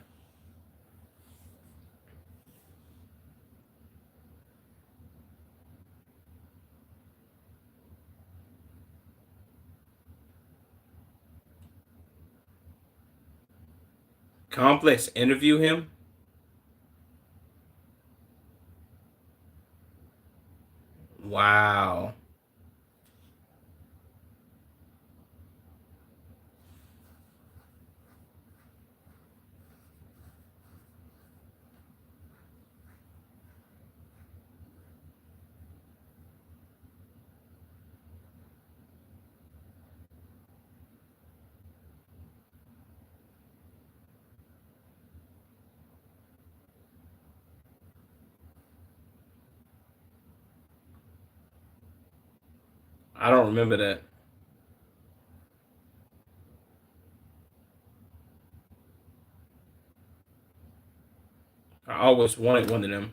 Complex interview him. Wow. I don't remember that. I always wanted one of them.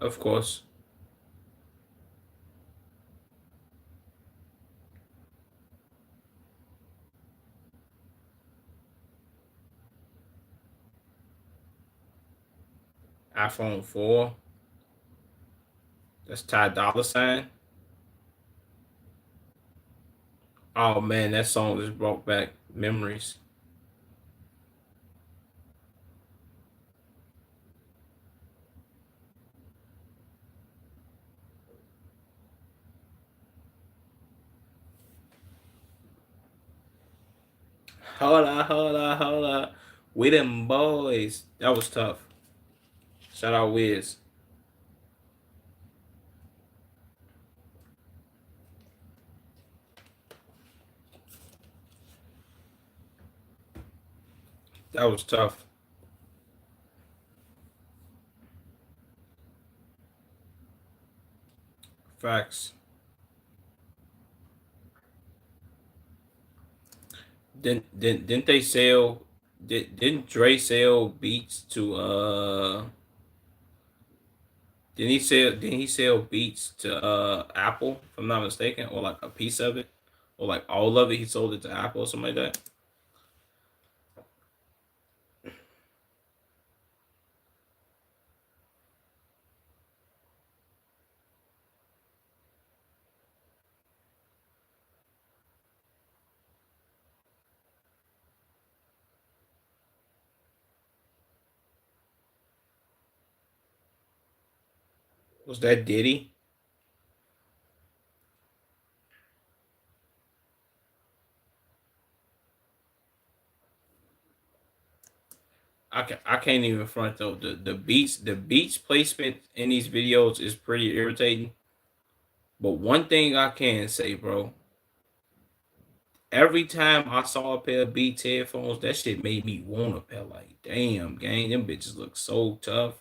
Of course. iPhone 4. That's Ty Dolla Sign. Oh man, that song just brought back memories. Hola, hola, hola. We them boys. That was tough. Shout out Wiz. That was tough. Facts. Didn't they sell didn't Dre sell beats to didn't he sell beats to Apple, if I'm not mistaken, or like a piece of it? Or like all of it, he sold it to Apple or something like that. Was that Diddy? I can't even front though. The beats placement in these videos is pretty irritating. But one thing I can say, bro, every time I saw a pair of Beats headphones, that shit made me want a pair. Like, damn, gang, them bitches look so tough.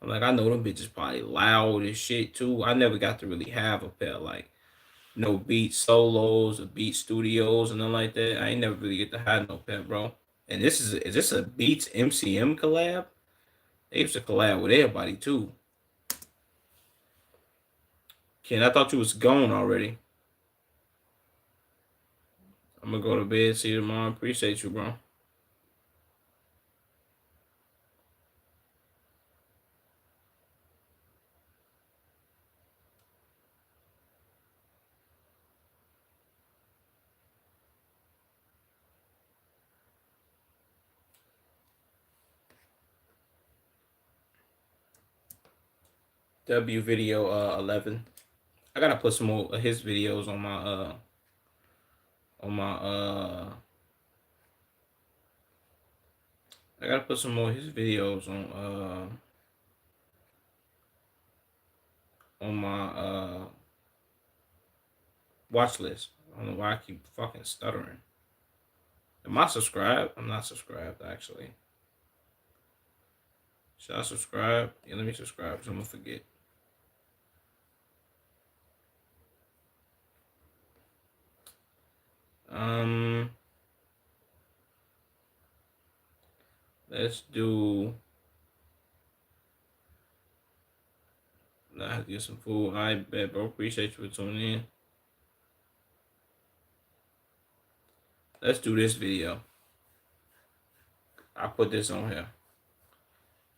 I'm like, I know them bitches probably loud as shit too. I never got to really have a pair like no Beat Solos or Beat Studios and nothing like that. I ain't never really get to have no pair, bro. And is this a Beats MCM collab? They used to collab with everybody too. Ken, I thought you was gone already. I'm gonna go to bed. See you tomorrow. Appreciate you, bro. W video 11. I gotta put some more of his videos on my I gotta put some more of his videos on my watch list. I don't know why I keep fucking stuttering. Am I subscribed? I'm not subscribed actually. Should I subscribe? Yeah, let me subscribe because I'm gonna forget. Um, let's do. I have to get some food. I bet, bro. Appreciate you for tuning in. Let's do this video. I put this on here,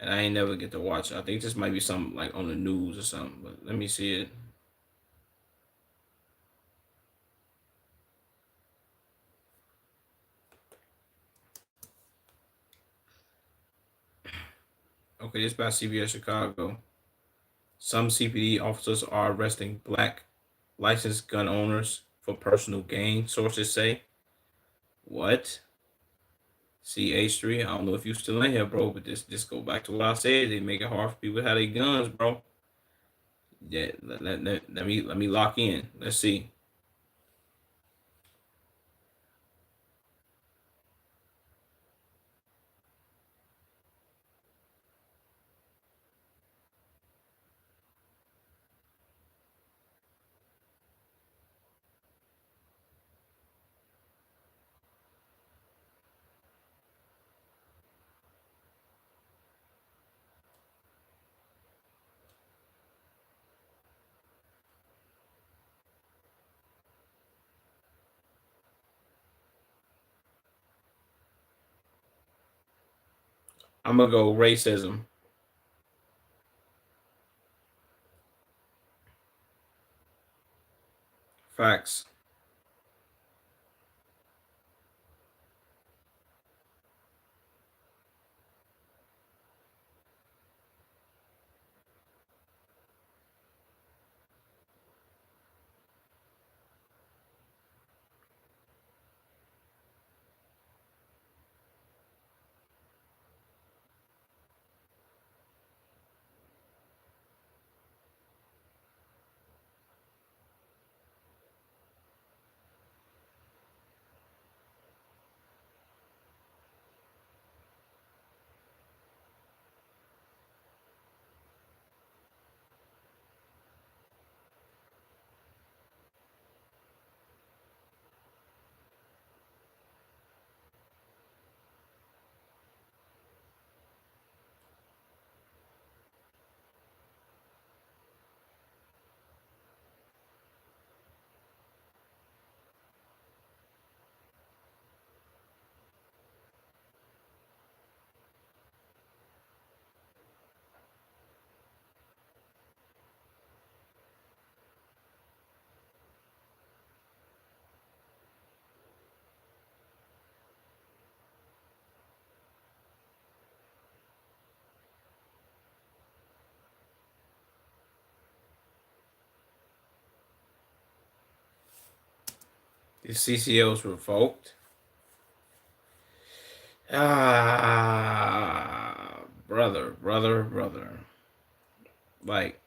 and I ain't never get to watch it. I think this might be something like on the news or something. But let me see it. Okay, this by CBS Chicago. Some CPD officers are arresting black licensed gun owners for personal gain, sources say. What? See H3. I don't know if you still in here, bro, but just go back to what I said. They make it hard for people to have their guns, bro. Yeah, let me lock in. Let's see. I'm gonna go racism. Facts. The CCO's revoked. Ah, brother. Like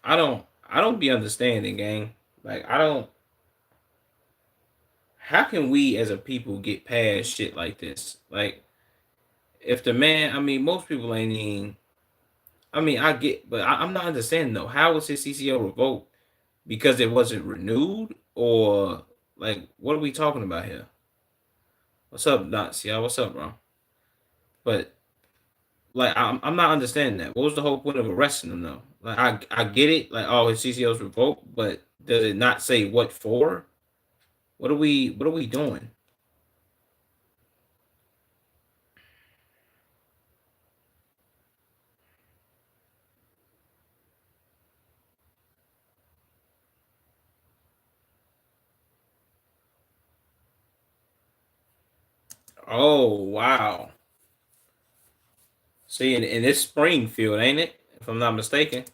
I don't be understanding, gang. Like I don't. How can we as a people get past shit like this? Like if the man, I mean, most people ain't even. I mean, I get, but I'm not understanding though. How was his CCO revoked? Because it wasn't renewed, or like what are we talking about here? What's up, Natsia? What's up, bro? But like I'm not understanding that. What was the whole point of arresting him though? Like I get it, like oh his CCO's revoked, but does it not say what for? What are we doing? Oh wow. See, and it's Springfield, ain't it? If I'm not mistaken.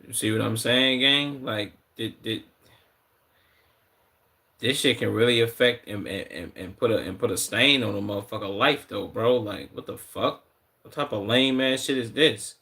You see what I'm saying, gang? Like this shit can really affect and put a stain on a motherfucker life though, bro. Like what the fuck? What type of lame ass shit is this?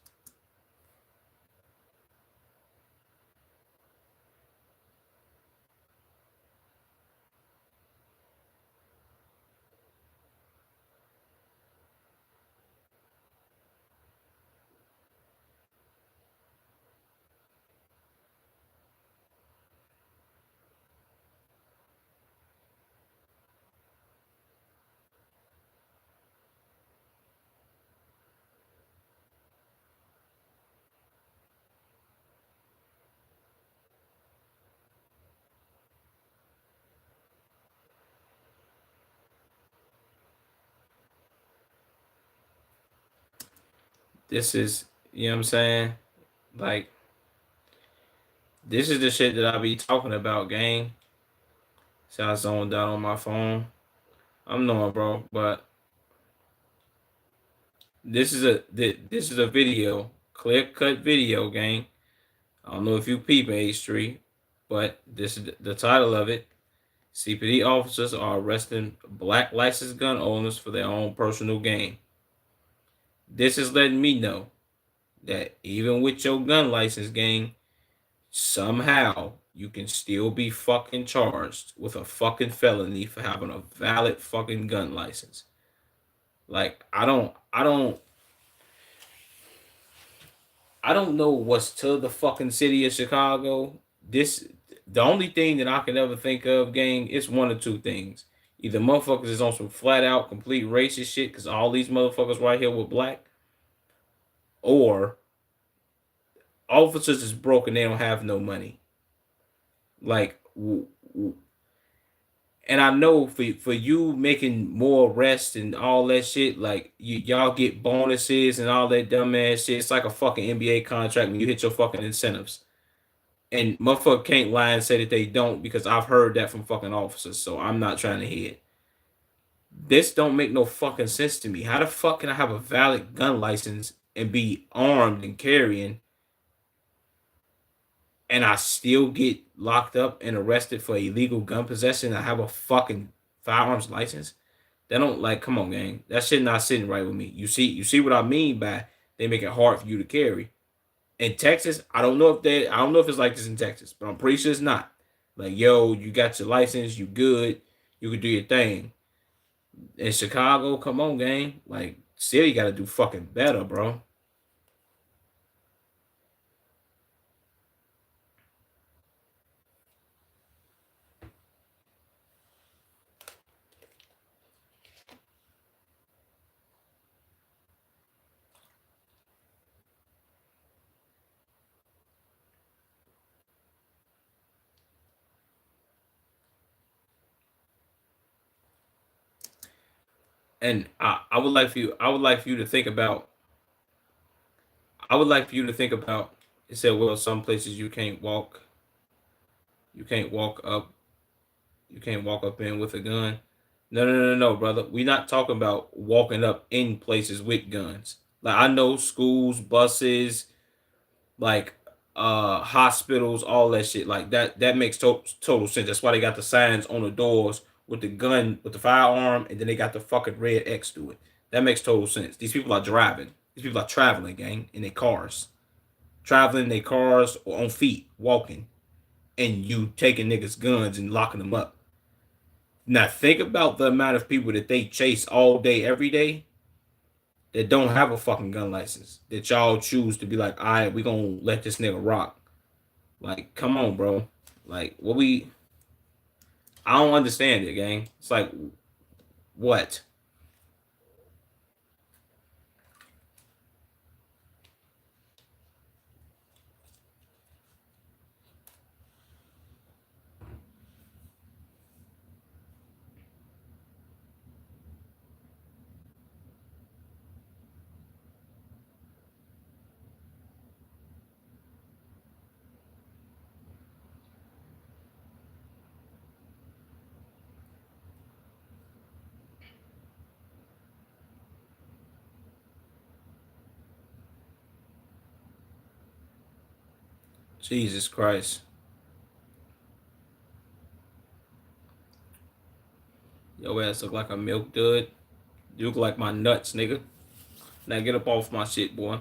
This is, you know what I'm saying? Like, this is the shit that I be talking about, gang. So I zoned out on my phone. I'm knowing, bro, but this is a video, clear cut video, gang. I don't know if you peep H3, but this is the title of it. CPD officers are arresting black licensed gun owners for their own personal gain. This is letting me know that even with your gun license, gang, somehow you can still be fucking charged with a fucking felony for having a valid fucking gun license. Like, I don't know what's to the fucking city of Chicago. This the only thing that I can ever think of, gang, it's one or two things. Either motherfuckers is on some flat out complete racist shit because all these motherfuckers right here were black, or officers is broke and they don't have no money. Like, and I know for you making more arrests and all that shit, like y'all get bonuses and all that dumbass shit. It's like a fucking NBA contract when you hit your fucking incentives. And motherfucker can't lie and say that they don't because I've heard that from fucking officers. So I'm not trying to hear it. This don't make no fucking sense to me. How the fuck can I have a valid gun license and be armed and carrying, and I still get locked up and arrested for illegal gun possession? I have a fucking firearms license. That don't, like, come on, gang. That shit not sitting right with me. You see what I mean by they make it hard for you to carry. In Texas, I don't know if it's like this in Texas, but I'm pretty sure it's not. Like, yo, you got your license, you good, you can do your thing. In Chicago, come on, gang. Like, city got to do fucking better, bro. And I would like for you, I would like for you to think about, I would like for you to think about. It said, well, some places you can't walk up, you can't walk up in with a gun. No, no, no, no, brother. We're not talking about walking up in places with guns. Like, I know schools, buses, like hospitals, all that shit. Like that makes total sense. That's why they got the signs on the doors with the gun, with the firearm, and then they got the fucking red X to it. That makes total sense. These people are driving. These people are traveling, gang, in their cars. Traveling in their cars or on feet, walking, and you taking niggas' guns and locking them up. Now think about the amount of people that they chase all day, every day, that don't have a fucking gun license. That y'all choose to be like, all right, we gonna let this nigga rock. Like, come on, bro. Like, what we? I don't understand it, gang. It's like, what? Jesus Christ. Your ass look like a milk dud. You look like my nuts, nigga. Now get up off my shit, boy.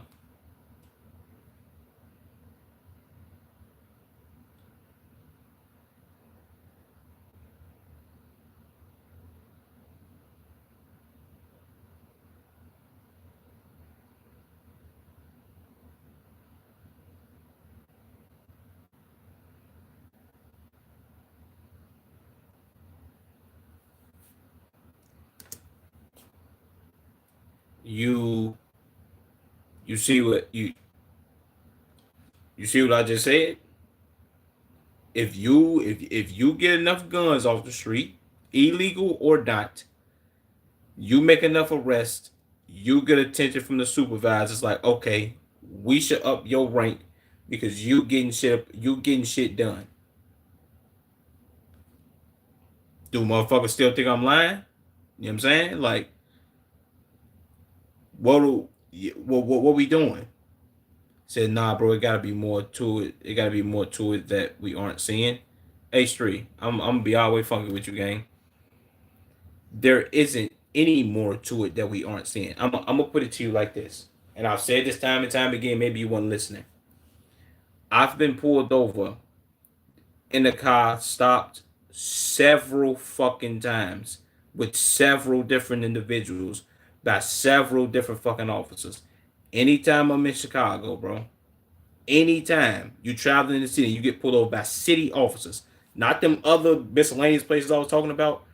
You you see what you see what I just said? If you get enough guns off the street, illegal or not, you make enough arrests, you get attention from the supervisors. Like, okay, we should up your rank because you getting shit done. Do motherfuckers still think I'm lying? You know what I'm saying? Like, what we doing? Said, nah, bro, it gotta be more to it. It gotta be more to it that we aren't seeing. H3, I'm gonna be all the way funky with you, gang. There isn't any more to it that we aren't seeing. I'm gonna put it to you like this, and I've said this time and time again. Maybe you weren't listening. I've been pulled over in the car, stopped several fucking times with several different individuals by several different fucking officers. Anytime I'm in Chicago, bro, anytime you travel in the city, you get pulled over by city officers, not them other miscellaneous places I was talking about.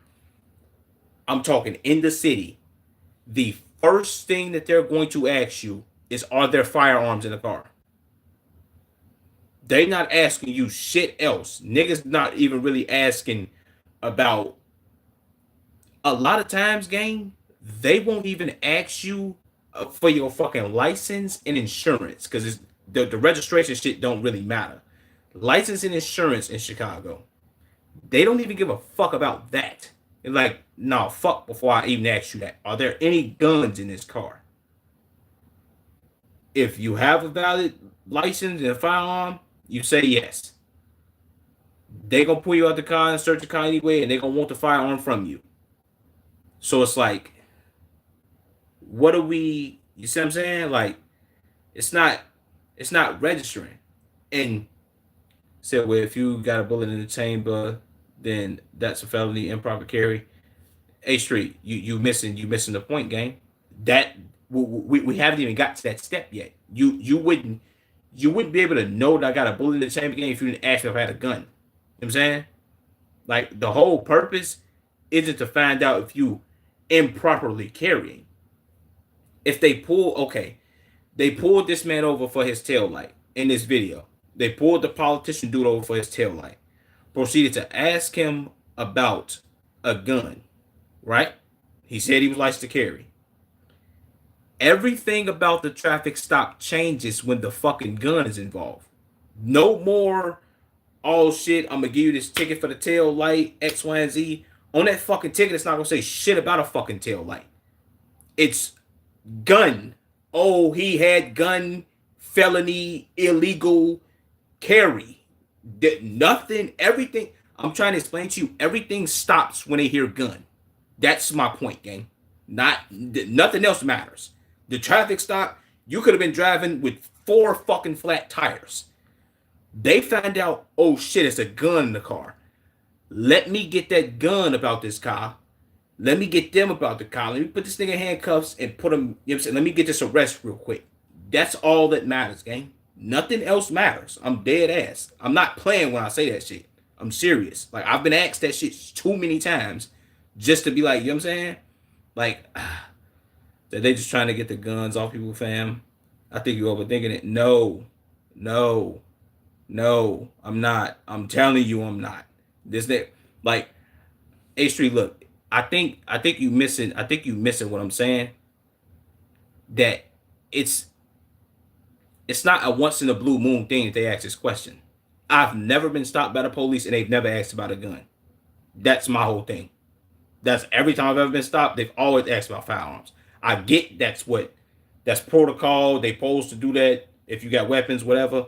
I'm talking in the city. The first thing that they're going to ask you is, are there firearms in the car? They not asking you shit else. Niggas not even really asking about. A lot of times, gang, they won't even ask you for your fucking license and insurance because the registration shit don't really matter. License and insurance in Chicago, they don't even give a fuck about that. They're like, nah, fuck before I even ask you that. Are there any guns in this car? If you have a valid license and a firearm, you say yes. They gonna pull you out the car and search the car anyway, and they gonna want the firearm from you. So it's like, what are we? You see what I'm saying? Like, it's not registering. And said, well, if you got a bullet in the chamber, then that's a felony, improper carry. A Street, you missing the point, gang. That we haven't even got to that step yet. You wouldn't be able to know that I got a bullet in the chamber, gang, if you didn't ask me if I had a gun. You know what I'm saying? Like, the whole purpose isn't to find out if you improperly carrying. If they pulled this man over for his tail light in this video. They pulled the politician dude over for his tail light. Proceeded to ask him about a gun, right? He said he was licensed to carry. Everything about the traffic stop changes when the fucking gun is involved. No more, oh shit, I'm gonna give you this ticket for the tail light, X, Y, and Z. On that fucking ticket, it's not gonna say shit about a fucking tail light. It's gun. Oh, he had gun, felony, illegal carry. Nothing, everything. I'm trying to explain to you, everything stops when they hear gun. That's my point, gang. Nothing else matters. The traffic stop, you could have been driving with 4 fucking flat tires. They find out, oh shit, it's a gun in the car. Let me get that gun about this car. Let me get them about the car. Let me put this nigga in handcuffs and put him, you know what I'm saying? Let me get this arrest real quick. That's all that matters, gang. Nothing else matters. I'm dead ass. I'm not playing when I say that shit. I'm serious. Like, I've been asked that shit too many times just to be like, you know what I'm saying? Like, that they just trying to get the guns off people, fam. I think you're overthinking it. No, I'm not. I'm telling you, I'm not. Like, A Street, look, I think you missing what I'm saying. That it's not a once in a blue moon thing that they ask this question. I've never been stopped by the police and they've never asked about a gun. That's my whole thing. That's every time I've ever been stopped, they've always asked about firearms. I get that's protocol. They supposed to do that if you got weapons, whatever.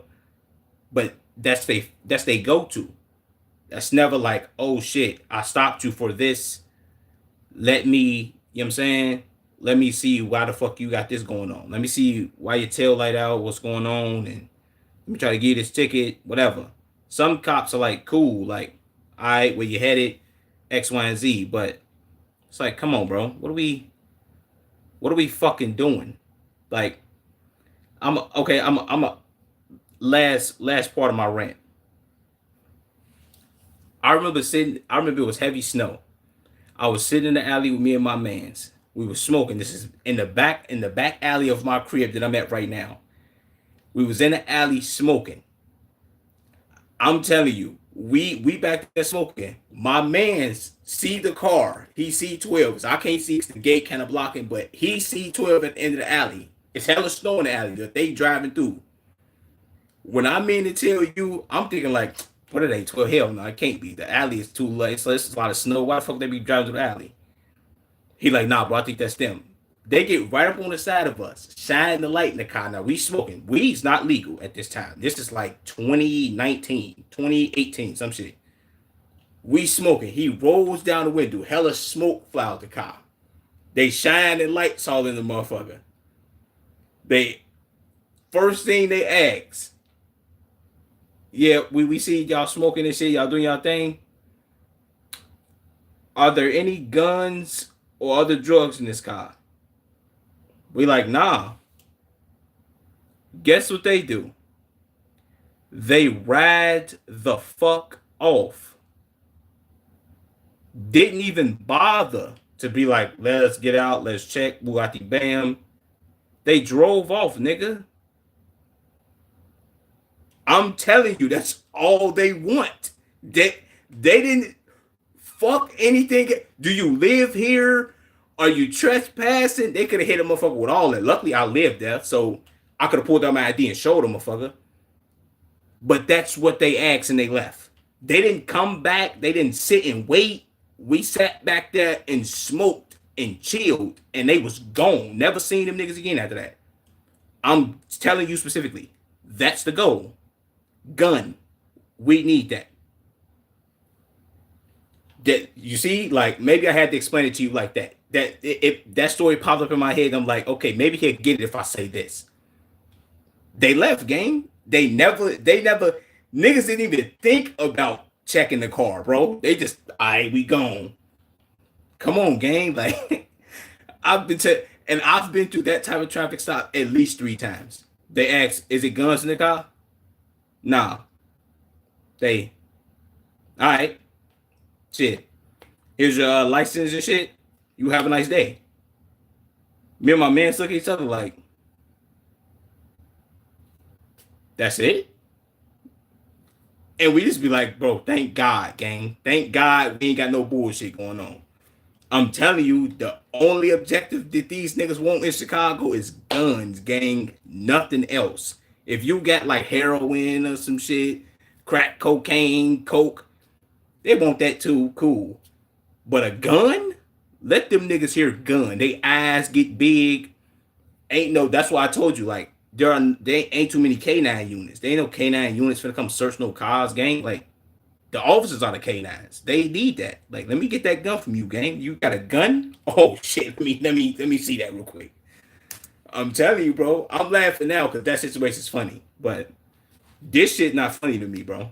But that's they go to. That's never like, oh shit, I stopped you for this. Let me, you know what I'm saying? Let me see why the fuck you got this going on. Let me see why your tail light out, what's going on, and let me try to give you this ticket, whatever. Some cops are like, cool, like, all right, where you headed, X, Y, and Z. But it's like, come on, bro. What are we fucking doing? Like, I'm a last part of my rant. I remember it was heavy snow. I was sitting in the alley with me and my mans. We were smoking. This is in the back alley of my crib that I'm at right now. We was in the alley smoking. I'm telling you, We back there smoking. My man's see the car. He see 12. I can't see the gate kind of blocking, but he see 12 at the end of the alley. It's hella snow in the alley that they driving through. When I mean to tell you, I'm thinking like, what are they? 12? Hell no, it can't be. The alley is too late. So it's a lot of snow. Why the fuck they be driving through the alley? He like, nah, bro, I think that's them. They get right up on the side of us, shine the light in the car. Now we smoking. Weed's not legal at this time. This is like 2019, 2018, some shit. We smoking. He rolls down the window. Hella smoke fly out the car. They shine the lights all in the motherfucker. They first thing they ask, yeah, we see y'all smoking and shit, y'all doing y'all thing. Are there any guns or other drugs in this car? We like, nah. Guess what they do? They ride the fuck off. Didn't even bother to be like, let's get out, let's check, Bugatti bam. They drove off, nigga. I'm telling you, that's all they want. They didn't fuck anything. Do you live here? Are you trespassing? They could have hit a motherfucker with all that. Luckily, I lived there, so I could have pulled out my ID and showed them, motherfucker. But that's what they asked and they left. They didn't come back. They didn't sit and wait. We sat back there and smoked and chilled, and they was gone. Never seen them niggas again after that. I'm telling you specifically, that's the goal. Gun. We need that. That you see, like maybe I had to explain it to you like that. That story popped up in my head. I'm like, okay, maybe he'll get it if I say this. They left, gang. They never niggas didn't even think about checking the car, bro. They just, alright, we gone. Come on, gang. Like I've been through that type of traffic stop at least 3 times. They asked, is it guns in the car? Nah. They, all right, shit. Here's your license and shit. You have a nice day. Me and my man look at each other like, that's it? And we just be like, bro, thank God, gang. Thank God we ain't got no bullshit going on. I'm telling you, the only objective that these niggas want in Chicago is guns, gang. Nothing else. If you got like heroin or some shit, crack cocaine, coke, they want that too. Cool. But a gun? Let them niggas hear gun. They eyes get big. Ain't no, that's why I told you, like, they ain't too many K9 units. They ain't no K9 units finna come search no cars, gang. Like, the officers are the K9s. They need that. Like, let me get that gun from you, gang. You got a gun? Oh shit. Let me see that real quick. I'm telling you, bro. I'm laughing now because that situation's funny. But this shit not funny to me, bro.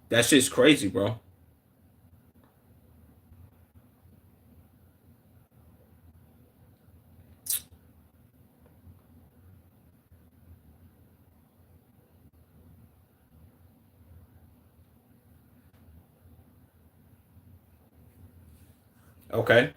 That shit's crazy, bro. Okay.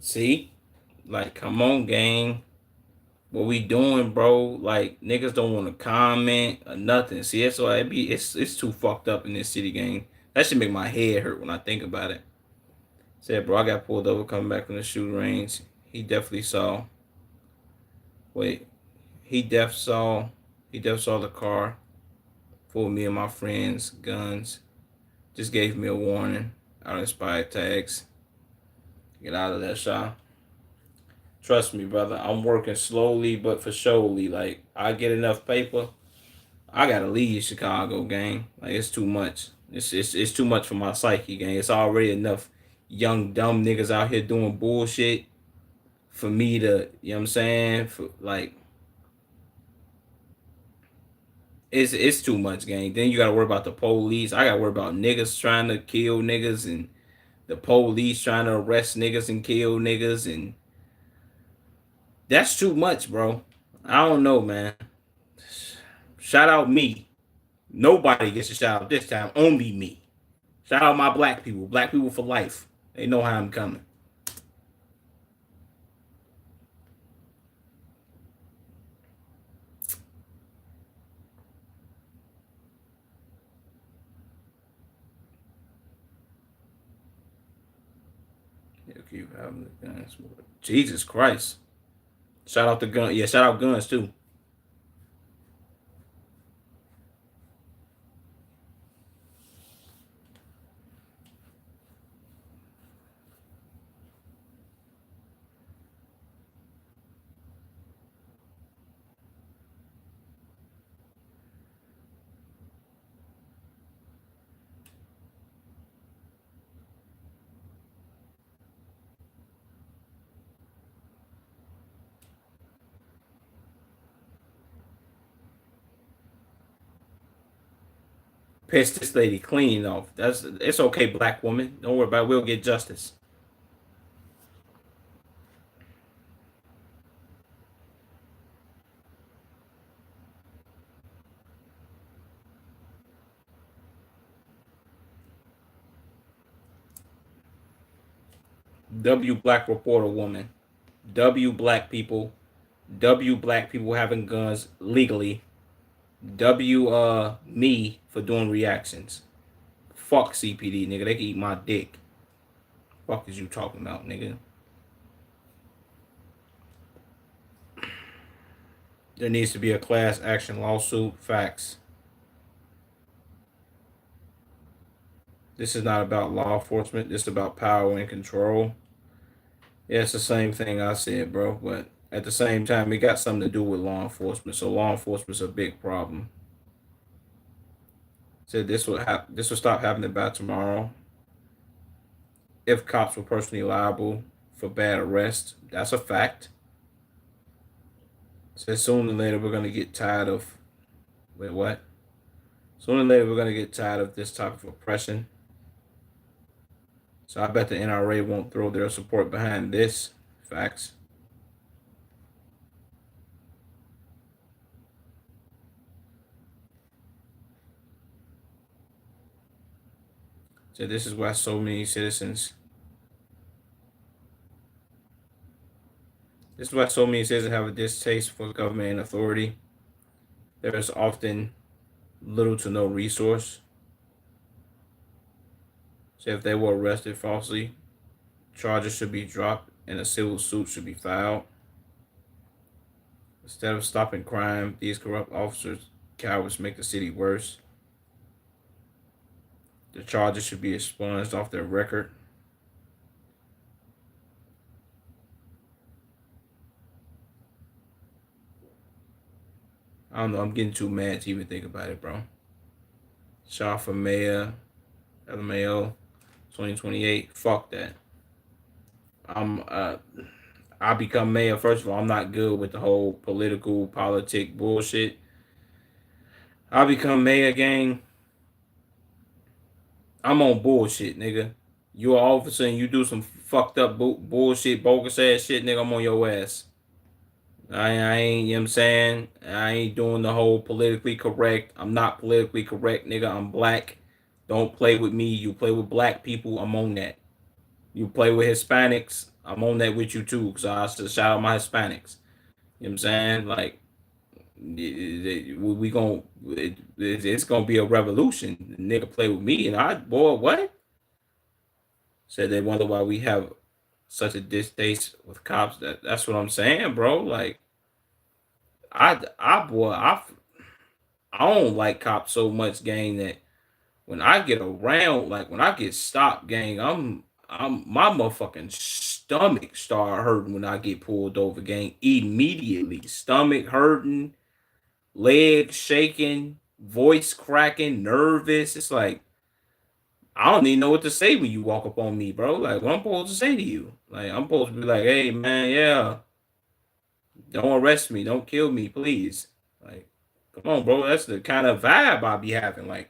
See? Like, come on, gang. What we doing, bro? Like, niggas don't want to comment or nothing. See, that's why it's too fucked up in this city, gang. That should make my head hurt when I think about it. Said, bro, I got pulled over coming back from the shooting range. He definitely saw. Wait, he def saw. He def saw the car. For me and my friends, guns. Just gave me a warning. Out expired tags. Get out of that shop. Trust me, brother. I'm working slowly but for surely. Like I get enough paper, I gotta leave Chicago, gang. Like it's too much. It's too much for my psyche, gang. It's already enough young dumb niggas out here doing bullshit for me to, you know what I'm saying? For like It's too much, gang. Then you gotta worry about the police. I gotta worry about niggas trying to kill niggas and the police trying to arrest niggas and kill niggas, and that's too much, bro. I don't know, man. Shout out me. Nobody gets a shout out this time. Only me. Shout out my black people. Black people for life. They know how I'm coming. Keep having the guns. Jesus Christ. Shout out the gun. Yeah, shout out guns too. Piss this lady clean off. It's okay, black woman. Don't worry about it. We'll get justice. W black reporter woman. W black people. W black people having guns legally. W me for doing reactions. Fuck CPD, nigga. They can eat my dick. Fuck is you talking about, nigga? There needs to be a class action lawsuit. Facts. This is not about law enforcement. This is about power and control. Yeah, it's the same thing I said, bro. But at the same time, it got something to do with law enforcement. So law enforcement's a big problem. Said this will happen. This will stop happening by tomorrow. If cops were personally liable for bad arrest, that's a fact. So sooner or later we're gonna get tired of. Wait, what? Sooner or later we're gonna get tired of this type of oppression. So I bet the NRA won't throw their support behind this. Facts. So this is why so many citizens. This is why so many citizens have a distaste for government and authority. There is often little to no resource. So if they were arrested falsely, charges should be dropped and a civil suit should be filed. Instead of stopping crime, these corrupt officers, cowards, make the city worse. The charges should be expunged off their record. I don't know. I'm getting too mad to even think about it, bro. Shot for mayor, LMAO, 2028. Fuck that. I'm I become mayor. First of all, I'm not good with the whole politic bullshit. I become mayor, gang. I'm on bullshit, nigga. You all of a sudden you do some fucked up bullshit, bogus ass shit, nigga. I'm on your ass. I ain't, you know what I'm saying? I ain't doing the whole politically correct. I'm not politically correct, nigga. I'm black. Don't play with me. You play with black people, I'm on that. You play with Hispanics, I'm on that with you too. Cause I should shout out my Hispanics. You know what I'm saying? Like, we gonna, it's gonna be a revolution. The nigga play with me and I, boy, what? Said they wonder why we have such a distaste with cops. That's what I'm saying, bro. Like, boy, I don't like cops so much, gang, that when I get around, like when I get stopped, gang, I'm my motherfucking stomach start hurting when I get pulled over, gang. Immediately, stomach hurting, legs shaking, voice cracking, nervous. It's like I don't even know what to say when you walk up on me, bro. Like, what I'm supposed to say to you? Like, I'm supposed to be like, hey, man, yeah, don't arrest me, don't kill me, please. Like, Come on, bro. That's the kind of vibe I be having. Like,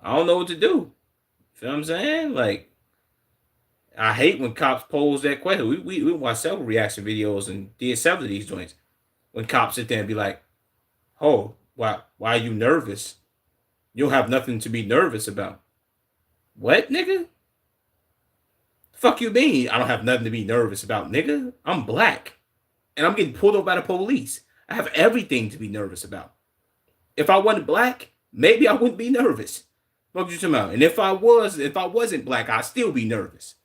I don't know what to do. Feel what I'm saying? Like, I hate when cops pose that question. We watched several reaction videos and did several of these joints. When cops sit there and be like, "Oh, why are you nervous? You don't have nothing to be nervous about." What, nigga? Fuck you mean? I don't have nothing to be nervous about, nigga. I'm black and I'm getting pulled over by the police. I have everything to be nervous about. If I wasn't black, maybe I wouldn't be nervous. What you talking about? And if I wasn't black, I'd still be nervous.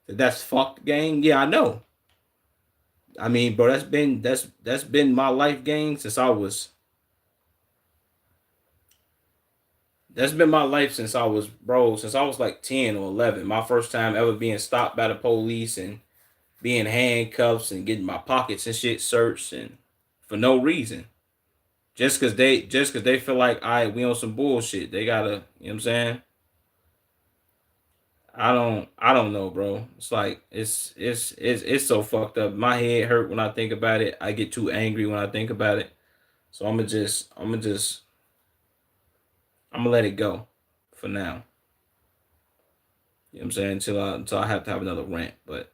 That's fucked, gang. Yeah, I know. I mean, bro, that's been my life, gang, since I was. That's been my life since I was, bro, since I was like 10 or 11. My first time ever being stopped by the police and being handcuffs and getting my pockets and shit searched and for no reason. Just cause they feel like, all right, we on some bullshit. They gotta, you know what I'm saying? I don't know, bro. It's like it's so fucked up. My head hurt when I think about it. I get too angry when I think about it. So I'm gonna let it go for now. You know what I'm saying? Until I have to have another rant. But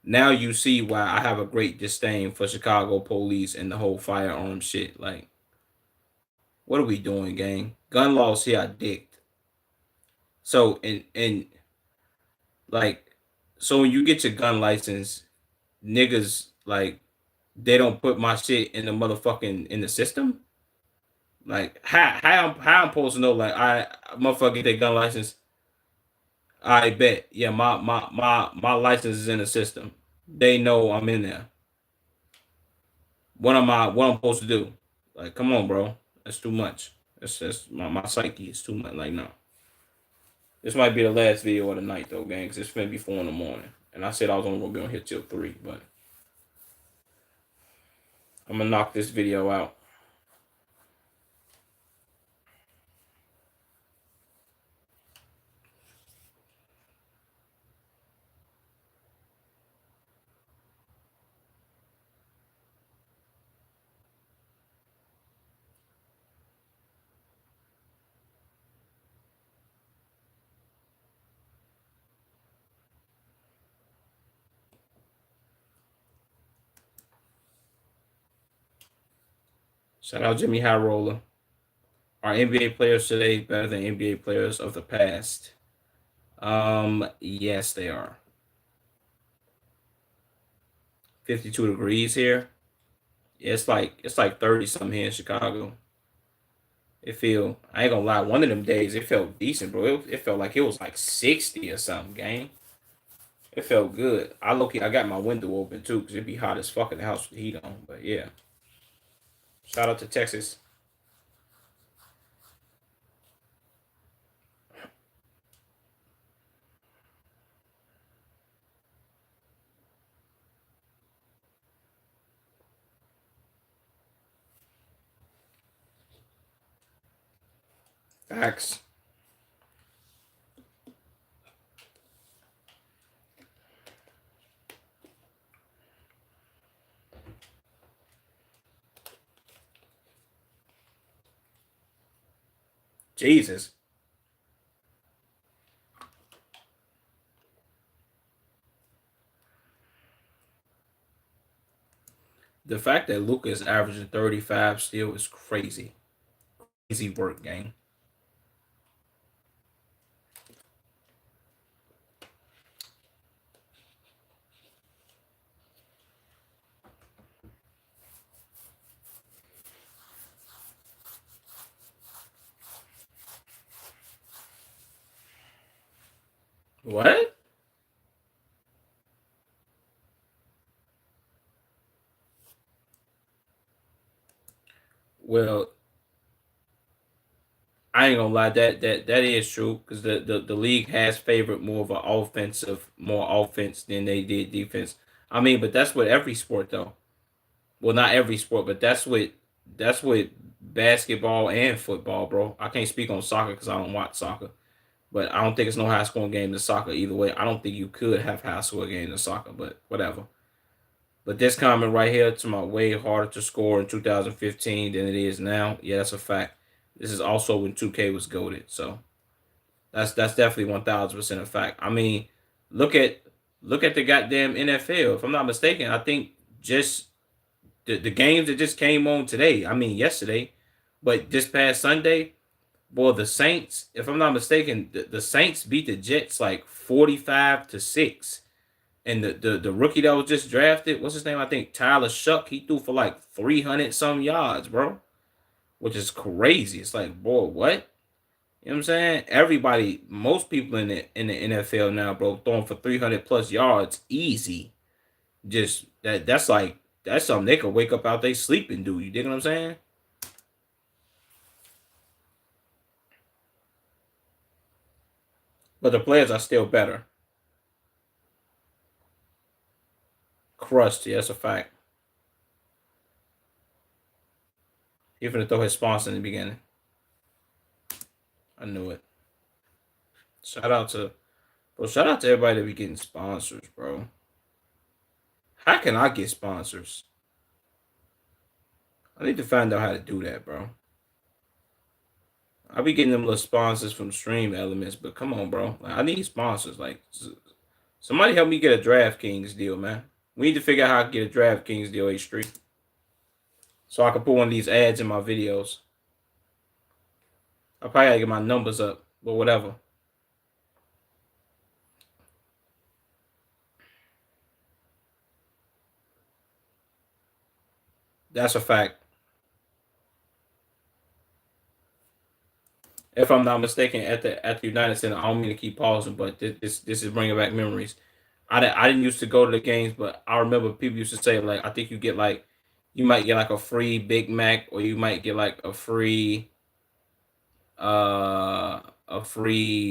now you see why I have a great disdain for Chicago police and the whole firearm shit. Like, what are we doing, gang? Gun laws here I dicked. So and like so when you get your gun license, niggas like they don't put my shit in the motherfucking in the system. Like how I'm supposed to know? Like I motherfucker get their gun license. I bet. Yeah, my license is in the system. They know I'm in there. What I'm supposed to do? Like, come on, bro. That's too much. That's my psyche is too much. Like, no. This might be the last video of the night though, gang, because it's finna be 4 in the morning. And I said I was only gonna be on here till 3, but I'm gonna knock this video out. Shout out Jimmy High Roller. Are NBA players today better than NBA players of the past? Yes, they are. 52 degrees here. Yeah, it's like 30 something here in Chicago. I ain't gonna lie, one of them days it felt decent, bro. It felt like it was like 60 or something, gang. It felt good. I got my window open too, because it'd be hot as fuck in the house with the heat on. But yeah. Shout out to Texas. Facts. Jesus. The fact that Luka is averaging 35 still is crazy. Crazy work, gang. What? Well, I ain't gonna lie, that is true because the league has favored more offense than they did defense. I mean, but that's what every sport though. Well, not every sport, but that's what basketball and football, bro. I can't speak on soccer because I don't watch soccer. But I don't think it's no high scoring game in soccer either way. I don't think you could have high scoring game in soccer, but whatever. But this comment right here to my way harder to score in 2015 than it is now. Yeah, that's a fact. This is also when 2K was goated. So that's definitely 1000% a fact. I mean, look at look at the goddamn NFL. If I'm not mistaken, I think just the games that just came on today. I mean yesterday, but this past Sunday, boy, the Saints. If I'm not mistaken, the Saints beat the Jets like 45-6. And the rookie that was just drafted, what's his name? I think Tyler Shuck. He threw for like 300 some yards, bro, which is crazy. It's like, boy, what? You know what I'm saying? Everybody, most people in the NFL now, bro, throwing for 300 plus yards easy. Just that's something they could wake up out they sleep and do. You dig what I'm saying? But the players are still better. Crusty, that's a fact. He finna throw his sponsor in the beginning. I knew it. Shout out to shout out to everybody that be getting sponsors, bro. How can I get sponsors? I need to find out how to do that, bro. I be getting them little sponsors from Stream Elements, but come on, bro. Like, I need sponsors. Like, somebody help me get a DraftKings deal, man. We need to figure out how to get a DraftKings deal, H3, so I can put one of these ads in my videos. I probably gotta get my numbers up, but whatever. That's a fact. If I'm not mistaken, at the United Center, I don't mean to keep pausing, but this is bringing back memories. I didn't used to go to the games, but I remember people used to say like I think you might get like a free Big Mac or you might get like a free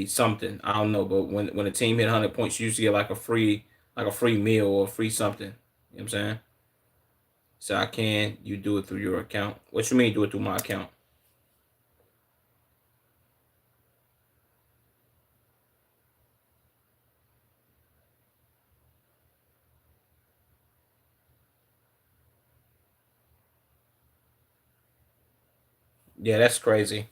something. I don't know, but when a team hit 100 points, you used to get like a free meal or a free something. You know what I'm saying? So I can you do it through your account? What you mean do it through my account? Yeah, that's crazy.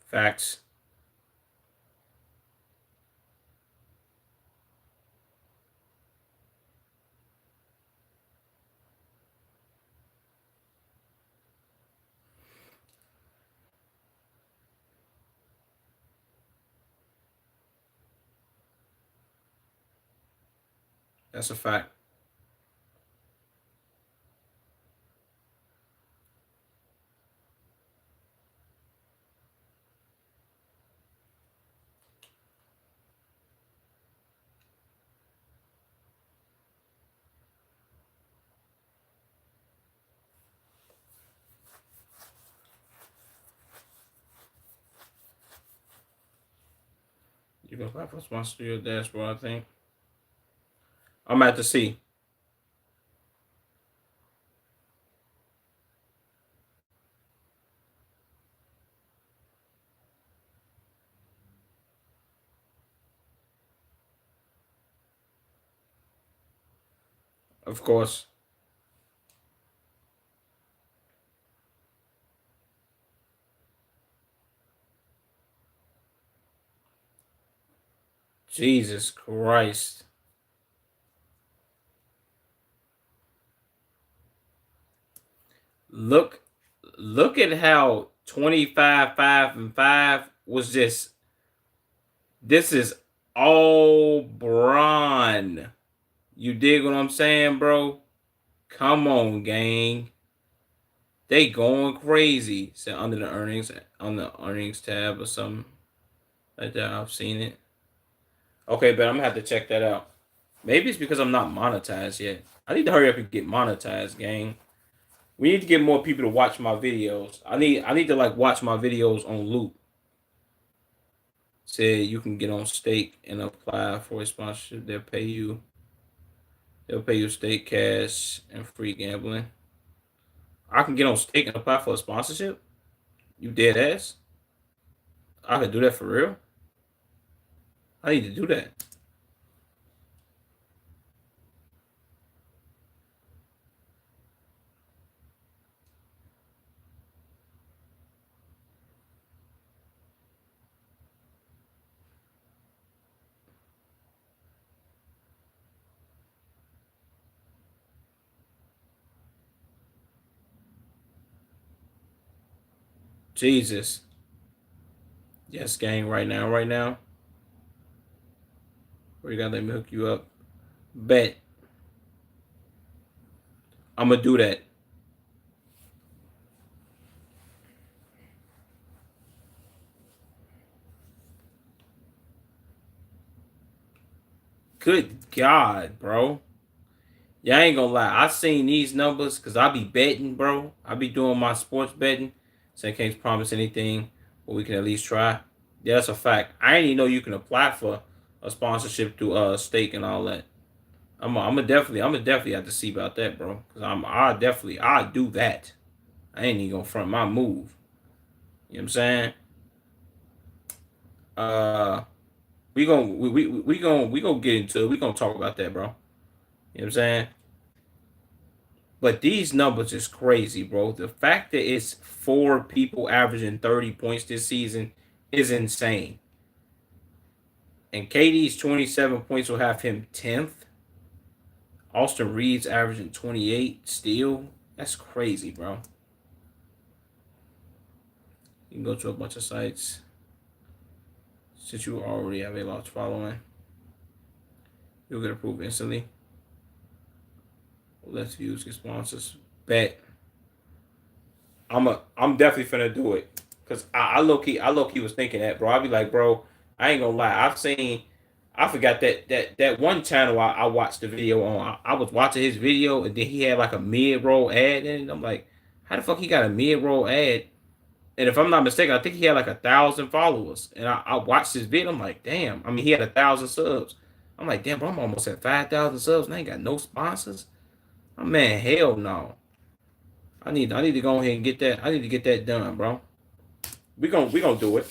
Facts. That's a fact. You can apply for sponsor your dashboard, I think. I'm at to see. Of course. Jesus Christ. Look look at how 25, 5, and 5 was just this is all Braun. You dig what I'm saying, bro? Come on, gang. They going crazy. So under the earnings on the earnings tab or something like that. I've seen it. Okay, but I'm gonna have to check that out. Maybe it's because I'm not monetized yet. I need to hurry up and get monetized, gang. We need to get more people to watch my videos. I need to like watch my videos on loop. Say you can get on stake and apply for a sponsorship. They'll pay you stake cash and free gambling. I can get on stake and apply for a sponsorship. You dead ass? I could do that for real? I need to do that. Jesus. Yes, gang, right now, right now. Where you gotta let me hook you up. Bet. I'm gonna do that. Good God, bro. Yeah, I ain't gonna lie. I seen these numbers because I be betting, bro. I be doing my sports betting. So I can't promise anything, but we can at least try. Yeah, that's a fact. I didn't even know you can apply for a sponsorship through stake and all that. I'm gonna definitely have to see about that, bro. Cause I'll do that. I ain't even gonna front my move. You know what I'm saying? Uh, we gonna get into it. We gonna talk about that, bro. You know what I'm saying? But these numbers is crazy, bro. The fact that it's 4 people averaging 30 points this season is insane. And KD's 27 points will have him 10th. Austin Reeves averaging 28 still. That's crazy, bro. You can go to a bunch of sites. Since you already have a large following, you'll get approved instantly. Let's use get sponsors. Bet. I'm definitely finna do it. Cause I low key was thinking that, bro. I'd be like, bro, I ain't gonna lie. I forgot that one channel I watched the video on. I was watching his video and then he had like a mid roll ad in it. I'm like, how the fuck he got a mid roll ad? And if I'm not mistaken, I think he had like 1,000 followers. And I watched his video. I'm like, damn. I mean, he had 1,000 subs. I'm like, damn, bro, I'm almost at 5,000 subs and I ain't got no sponsors. Oh man, hell no. I need to go ahead and get that. I need to get that done, bro. We gonna do it.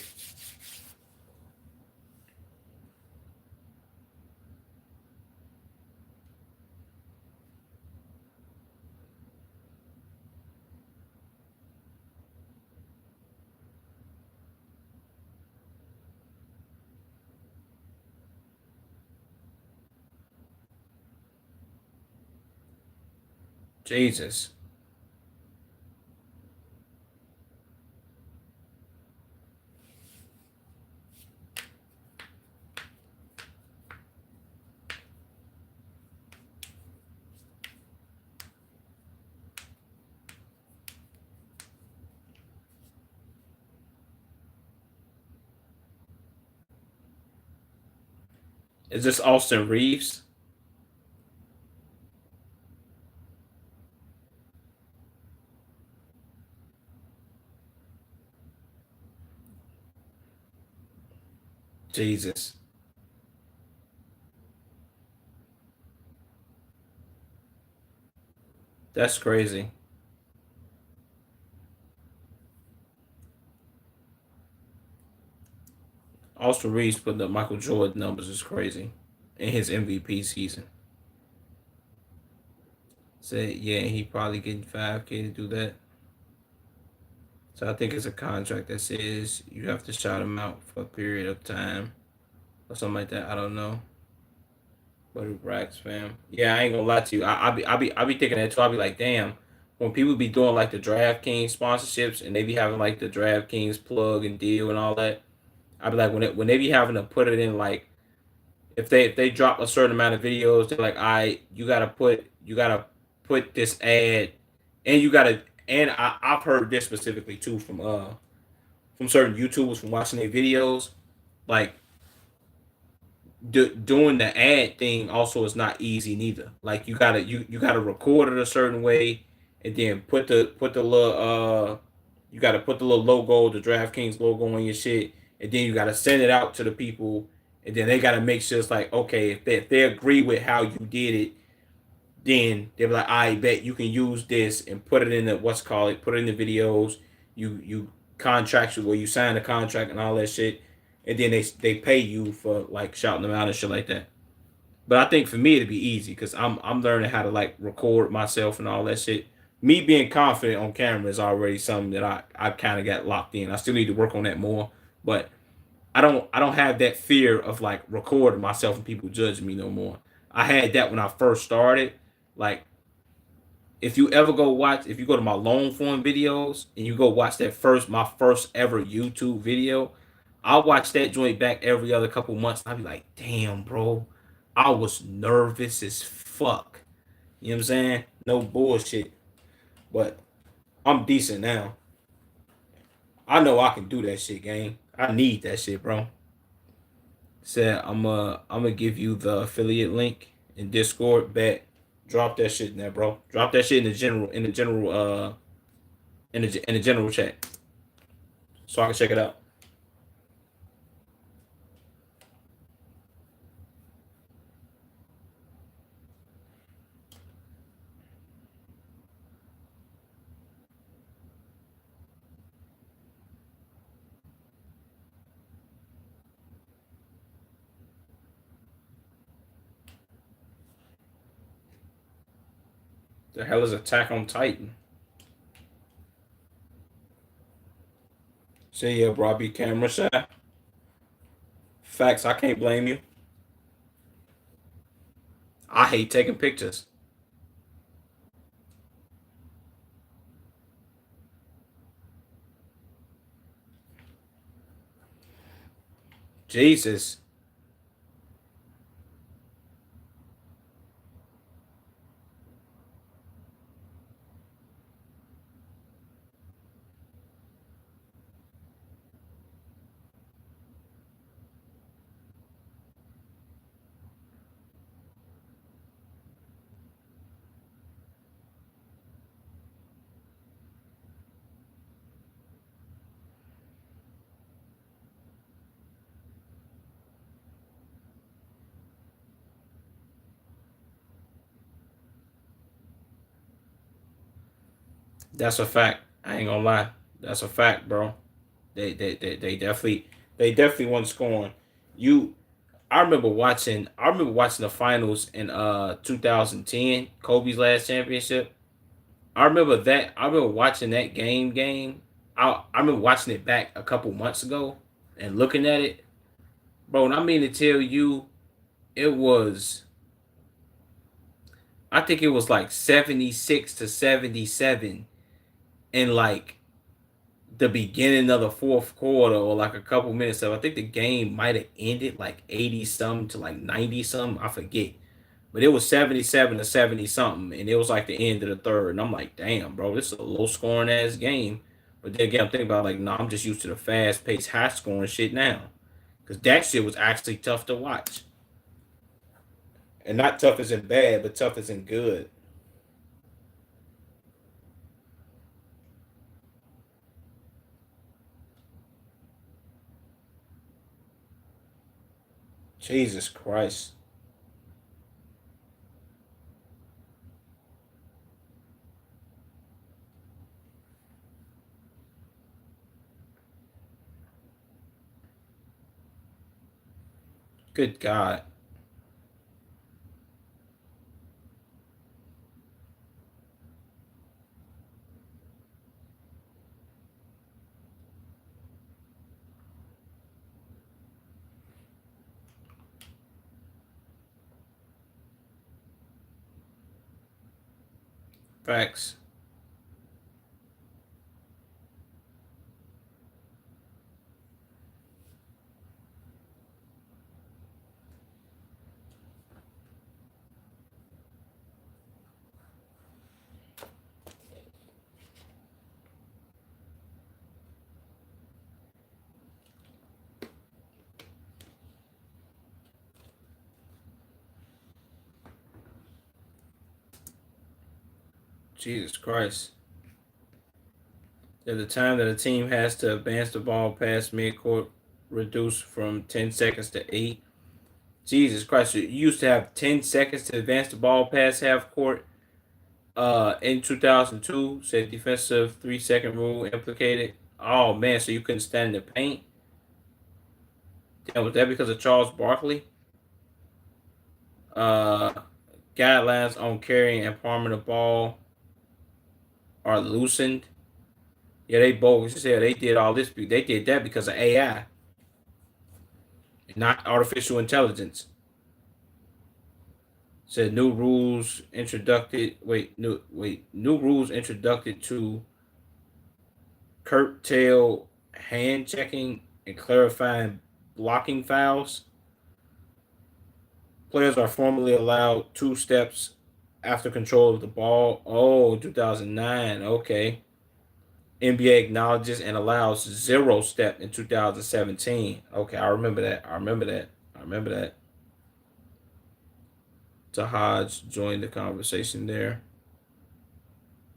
Jesus. Is this Austin Reeves? Jesus. That's crazy. Austin Reeves putting up Michael Jordan numbers is crazy in his MVP season. Said, yeah, he probably getting 5K to do that. So I think it's a contract that says you have to shout him out for a period of time or something like that. I don't know. But racks, fam. Yeah, I ain't gonna lie to you. I be thinking that too. I be like, damn. When people be doing like the DraftKings sponsorships and they be having like the DraftKings plug and deal and all that, I be like when they be having to put it in like if they drop a certain amount of videos, they're like, you gotta put this ad, and you gotta and I've heard this specifically too from certain YouTubers from watching their videos, like doing the ad thing also is not easy neither. Like you gotta record it a certain way, and then put the little you gotta put the little logo, the DraftKings logo on your shit, and then you gotta send it out to the people, and then they gotta make sure it's like okay if they agree with how you did it, then they're like I bet you can use this and put it in the what's called it, put it in the videos. You contract where you sign the contract and all that shit, and then they pay you for like shouting them out and shit like that. But I think for me it'd be easy because I'm learning how to like record myself and all that shit. Me being confident on camera is already something that I kind of got locked in. I still need to work on that more, but I don't have that fear of like recording myself and people judging me no more. I had that when I first started. Like if you ever go watch, if you go to my long form videos and you go watch my first ever YouTube video, I'll watch that joint back every other couple months. And I'll be like, damn, bro, I was nervous as fuck. You know what I'm saying? No bullshit. But I'm decent now. I know I can do that shit, gang. I need that shit, bro. Said I'm gonna give you the affiliate link in Discord. Bet. Drop that shit in there, bro. Drop that shit in the general chat so I can check it out. The hell is Attack on Titan? Say yeah, bro. I be camera shy. Facts. I can't blame you. I hate taking pictures. Jesus. That's a fact. I ain't gonna lie. That's a fact, bro. They definitely won scoring. You I remember watching the finals in 2010, Kobe's last championship. I remember watching that game. I remember watching it back a couple months ago and looking at it. Bro, and I mean to tell you, it was I think it was like 76-77 in like the beginning of the fourth quarter or like a couple minutes of I think the game might have ended like 80 something to like 90 something. I forget. But it was 77 to 70 something, and it was like the end of the third. And I'm like, damn, bro, this is a low scoring ass game. But then again, I'm thinking about like, no, I'm just used to the fast paced, high scoring shit now. Because that shit was actually tough to watch. And not tough as in bad, but tough as in good. Jesus Christ. Good God. Facts. Jesus Christ. At the time that a team has to advance the ball past midcourt, reduced from 10 seconds to 8. Jesus Christ. You used to have 10 seconds to advance the ball past half court. In 2002, said defensive 3-second rule implicated. Oh man, so you couldn't stand in the paint. Damn, was that because of Charles Barkley? Uh, Guidelines on carrying and palming the ball are loosened. Yeah, they both said they did all this. They did that because of AI, not artificial intelligence. Said new rules introduced. New rules introduced to curtail hand checking and clarifying blocking fouls. Players are formally allowed 2 steps after control of the ball. Oh, 2009. Okay. NBA acknowledges and allows 0 step in 2017. Okay, I remember that. I remember that. Tahaj joined the conversation there.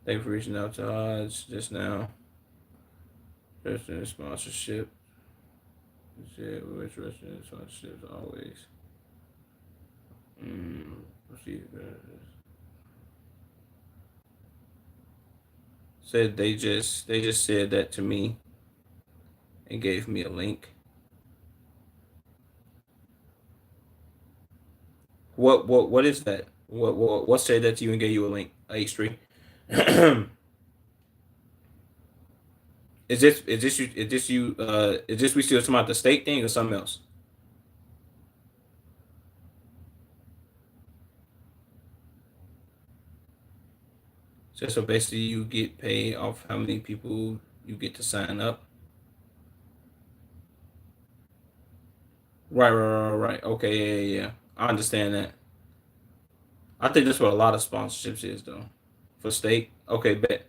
Thank you for reaching out to Tahaj just now. Interested in sponsorship. Yeah, we're interested in sponsorships always. Said they just said that to me and gave me a link. What is that? What said that to you and gave you a link? H3. Is this we still talking about the state thing or something else? So basically you get paid off how many people you get to sign up. Right. Okay, yeah. I understand that. I think that's what a lot of sponsorships is though. For state. Okay, bet.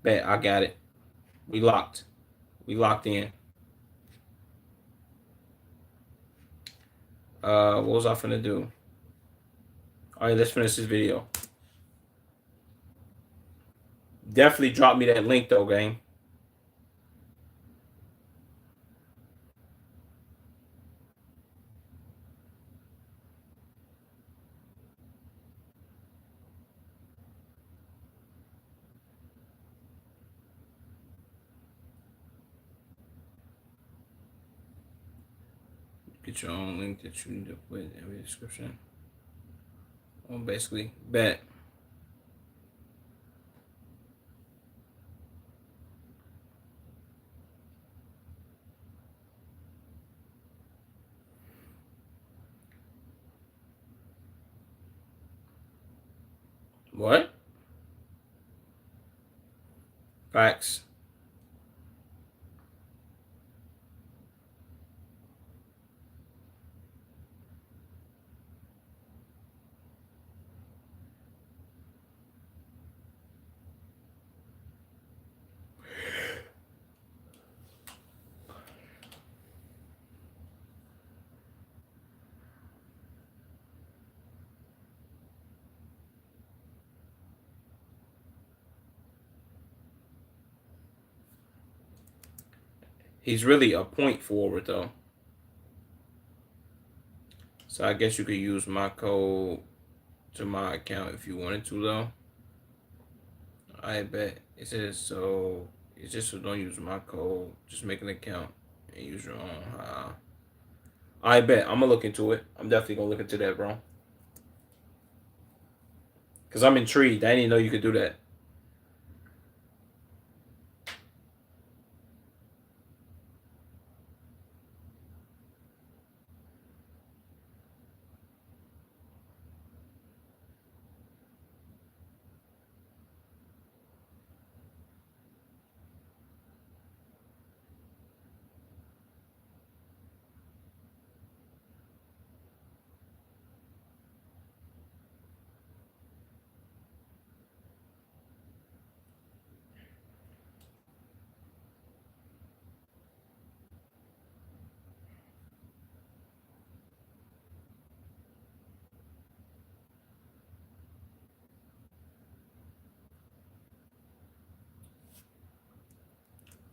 Bet. I got it. We locked. We locked in. What was I finna do? Alright, let's finish this video. Definitely drop me that link though, gang. Get your own link that you need to put in every description. Well, basically, bet. What? Facts. He's really a point forward though. So I guess you could use my code to my account if you wanted to though. I bet it says so. It's just so don't use my code. Just make an account and use your own. I bet I'm gonna look into it. I'm definitely gonna look into that, bro. Cause I'm intrigued. I didn't know you could do that.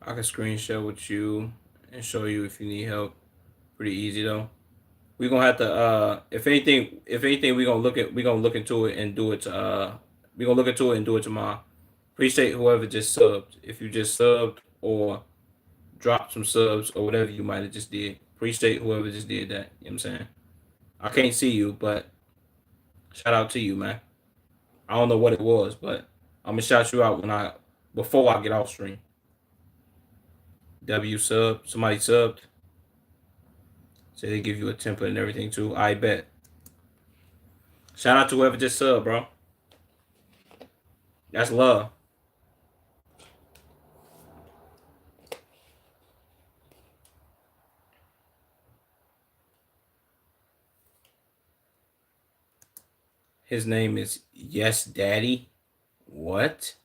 I can screen share with you and show you if you need help. Pretty easy though. We're gonna have to if anything we're gonna look into it and do it we're gonna look into it and do it tomorrow. Appreciate whoever just subbed. If you just subbed or dropped some subs or whatever you might have just did. Appreciate whoever just did that. You know what I'm saying? I can't see you, but shout out to you, man. I don't know what it was, but I'm gonna shout you out before I get off stream. W sub, somebody subbed. Say they give you a template and everything too. I bet. Shout out to whoever just subbed, bro. That's love. His name is Yes Daddy. What?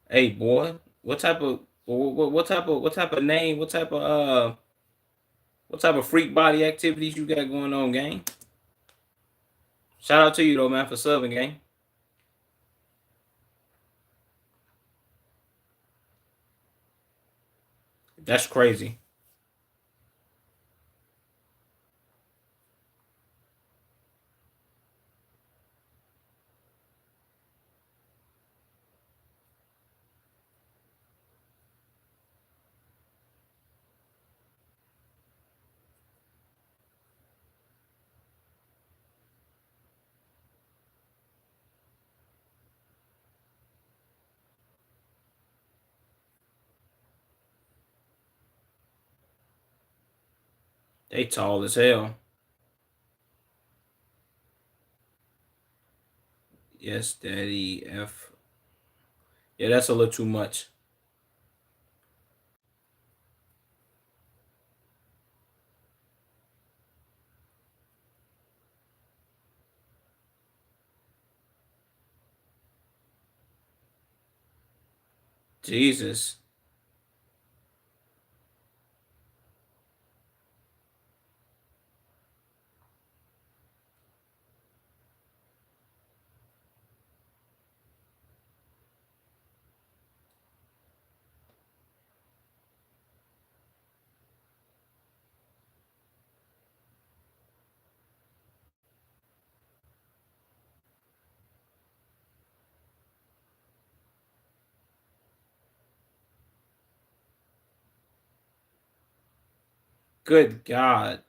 Hey boy, what type of name? What type of freak body activities you got going on, gang? Shout out to you though, man, for subbing, gang. That's crazy. They tall as hell. Yes, Daddy F. Yeah, that's a little too much. Jesus. Good God.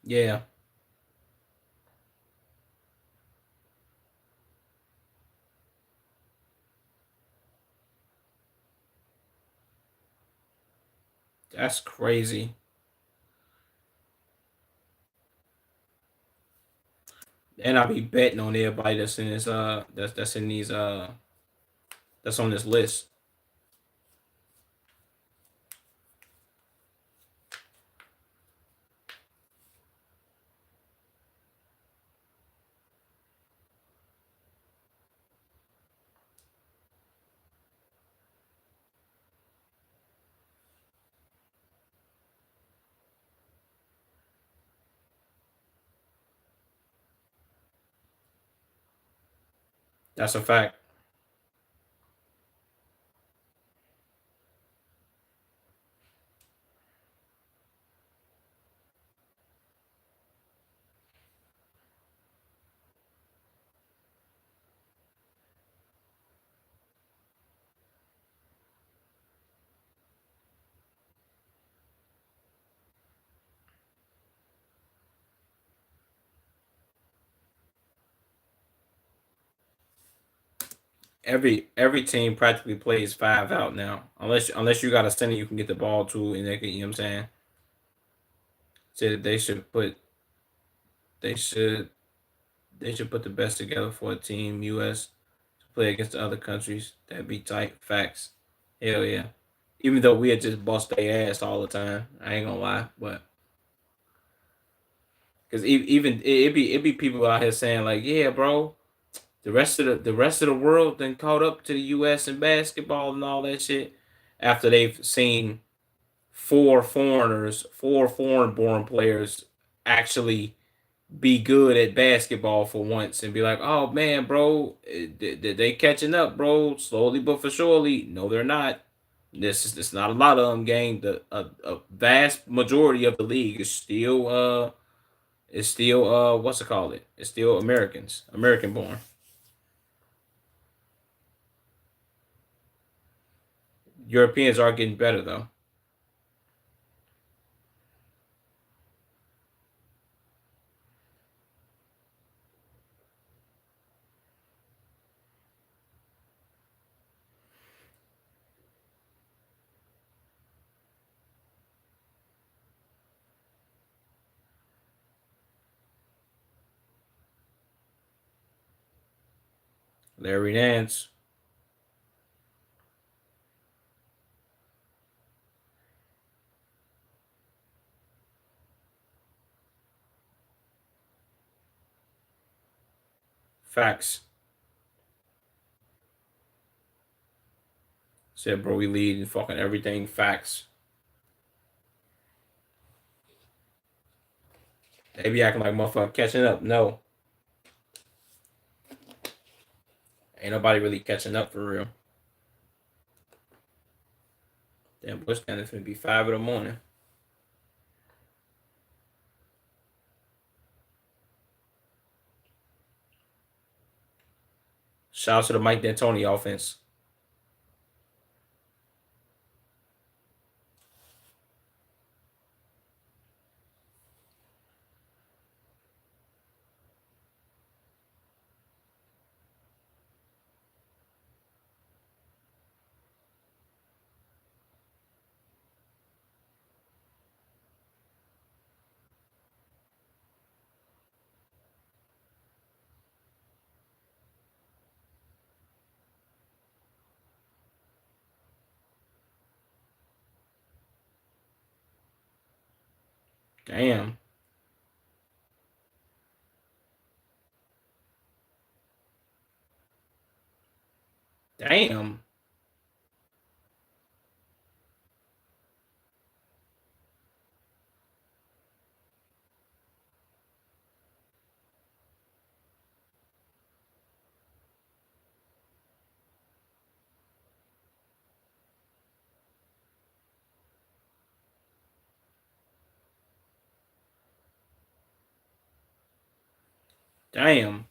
Yeah, that's crazy. And I be betting on everybody that's in this that's in these that's on this list. That's a fact. Every team practically plays five out now, unless you got a center you can get the ball to, and they can, you know what I'm saying. Said they should put they should they should put the best together for a team U.S. to play against the other countries. That'd be tight. Facts. Hell yeah. Even though we had just bust their ass all the time, I ain't gonna lie, but because even it be people out here saying like, yeah, bro, the rest of the world then caught up to the U.S. in basketball and all that shit after they've seen four foreign born players actually be good at basketball for once and be like, oh man, bro, they catching up, bro, slowly but for surely. No, they're not. This not a lot of them. Game a vast majority of the league is still what's it called? It's still American born. Europeans are getting better though. Larry Nance. Facts. Said, bro, we lead in fucking everything. Facts. They be acting like motherfucker catching up. No, ain't nobody really catching up for real. Damn, Bush Cannon finna be 5 in the morning. Shout out to the Mike D'Antoni offense. Damn. Damn. Damn.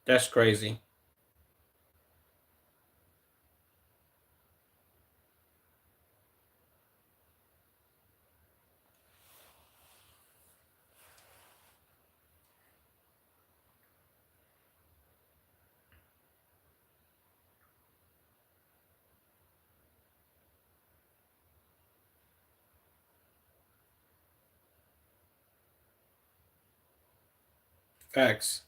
That's crazy. Facts.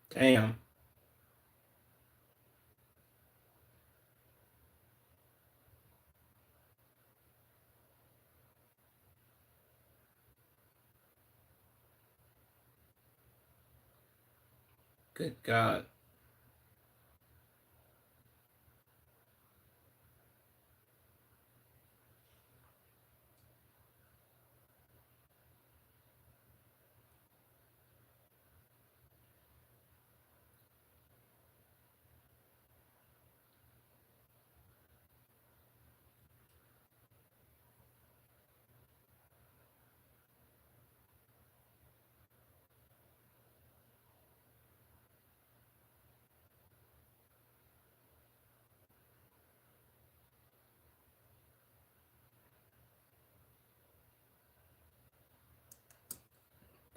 Damn. Good God.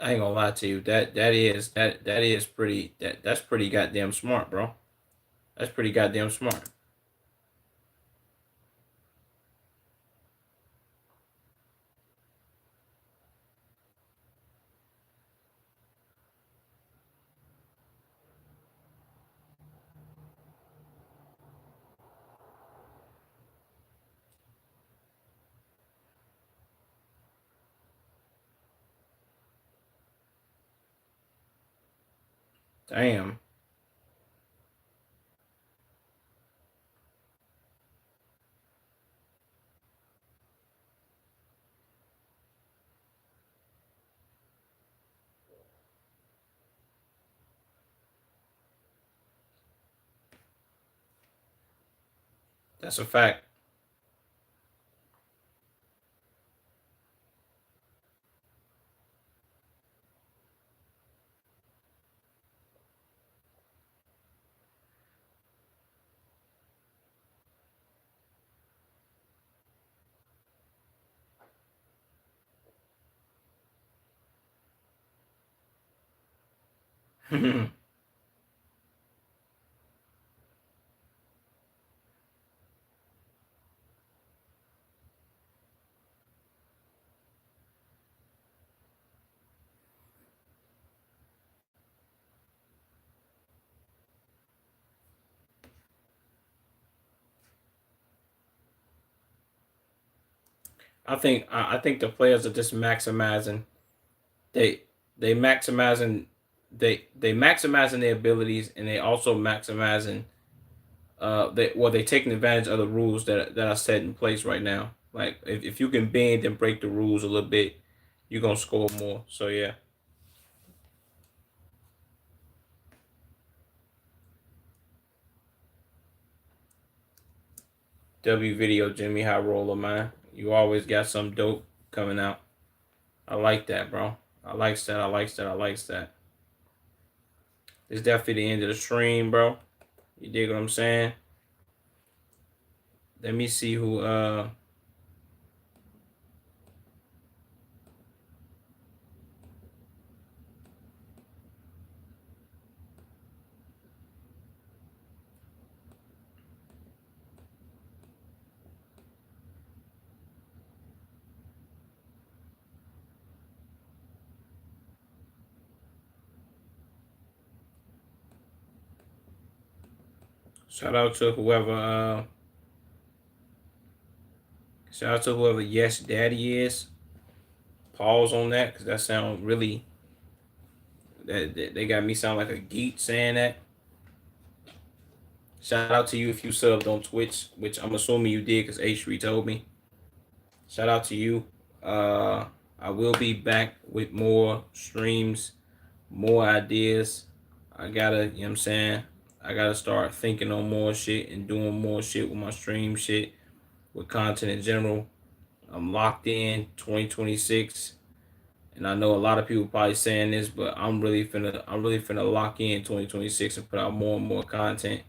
I ain't gonna lie to you. That is pretty that's pretty goddamn smart, bro. That's pretty goddamn smart. Damn. That's a fact. I think the players are just maximizing. They they maximizing they maximizing their abilities, and they also maximizing they taking advantage of the rules that are set in place right now. Like if you can bend and break the rules a little bit, you're gonna score more. So yeah. W video Jimmy High Roller, man. You always got some dope coming out. I like that, bro. I likes that. I likes that. I likes that. It's definitely the end of the stream, bro. You dig what I'm saying? Let me see who shout out to whoever shout out to whoever Yes Daddy is. Pause on that because that sound really that they got me sound like a geek saying that. Shout out to you if you subbed on Twitch, which I'm assuming you did because H3 told me. Shout out to you. I will be back with more streams, more ideas. I gotta, you know what I'm saying? I gotta start thinking on more shit and doing more shit with my stream shit, with content in general. I'm locked in 2026. And I know a lot of people probably saying this, but I'm really finna lock in 2026 and put out more and more content.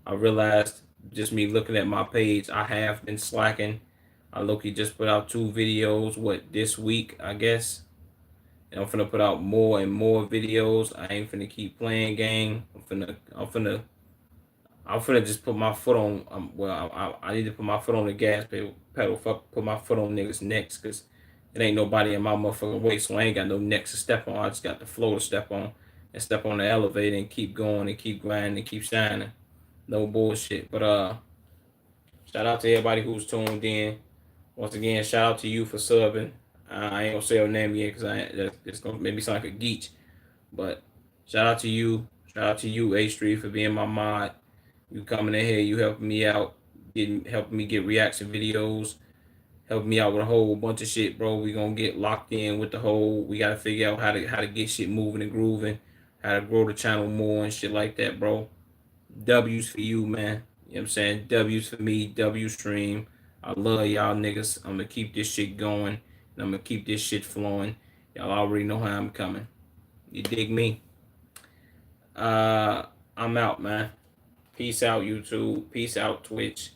I realized just me looking at my page, I have been slacking. I low-key just put out 2 videos, this week, I guess. And I'm finna put out more and more videos. I ain't finna keep playing game. I'm finna just put my foot on. I need to put my foot on the gas pedal. Fuck, put my foot on niggas' necks, cause it ain't nobody in my motherfucking way, so I ain't got no necks to step on. I just got the floor to step on, and step on the elevator and keep going and keep grinding and keep shining. No bullshit. But shout out to everybody who's tuned in. Once again, shout out to you for subbing. I ain't gonna say your name yet, cause it's gonna make me sound like a geek. But shout out to you. Shout out to you, H Street, for being my mod. You coming in here, you helping me out, helping me get reaction videos, helping me out with a whole bunch of shit, bro. We gonna get locked in with the whole. We gotta figure out how to get shit moving and grooving, how to grow the channel more and shit like that, bro. W's for you, man. You know what I'm saying? W's for me, W stream. I love y'all niggas. I'm gonna keep this shit going, and I'm gonna keep this shit flowing. Y'all already know how I'm coming. You dig me? I'm out, man. Peace out, YouTube. Peace out, Twitch.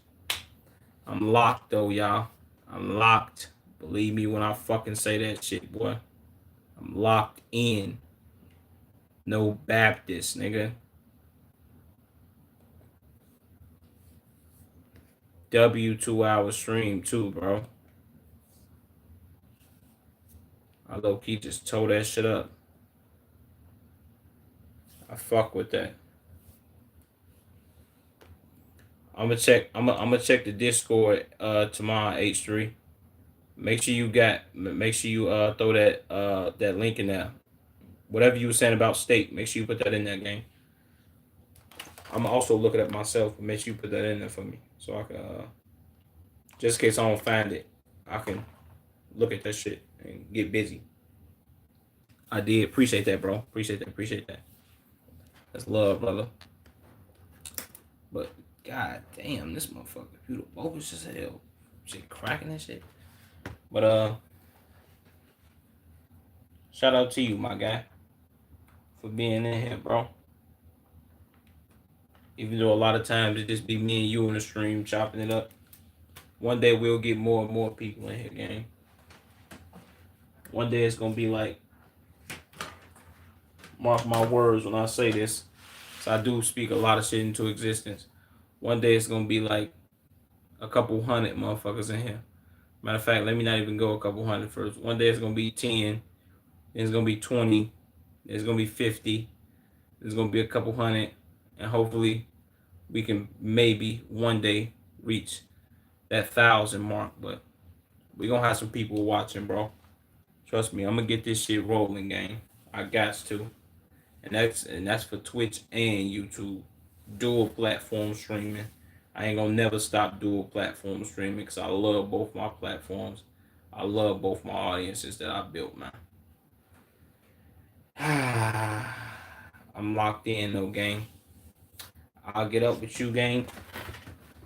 I'm locked, though, y'all. I'm locked. Believe me when I fucking say that shit, boy. I'm locked in. No Baptist, nigga. W 2 hour stream, too, bro. I low key just tore that shit up. I fuck with that. I'm gonna check. I'm gonna check the Discord tomorrow, H3. Make sure you throw that link in there. Whatever you were saying about state, make sure you put that in that game. I'm also looking at myself, but make sure you put that in there for me, so I can just in case I don't find it, I can look at that shit and get busy. I did appreciate that, bro. Appreciate that. Appreciate that. That's love, brother. But God damn, this motherfucker computer bogus as hell. Shit cracking and shit. But shout out to you, my guy, for being in here, bro. Even though a lot of times it just be me and you in the stream chopping it up. One day we'll get more and more people in here, gang. One day it's gonna be like, mark my words when I say this. So I do speak a lot of shit into existence. One day it's gonna be like a couple hundred motherfuckers in here. Matter of fact, let me not even go a couple hundred first. One day it's gonna be 10, then it's gonna be 20, then it's gonna be 50, there's gonna be a couple hundred, and hopefully we can maybe one day reach that 1,000 mark. But we gonna have some people watching, bro. Trust me, I'm gonna get this shit rolling, gang. I got to. And that's for Twitch and YouTube. Dual platform streaming. I ain't gonna never stop dual platform streaming because I love both my platforms. I love both my audiences that I built, man. I'm locked in though, gang. I'll get up with you, gang,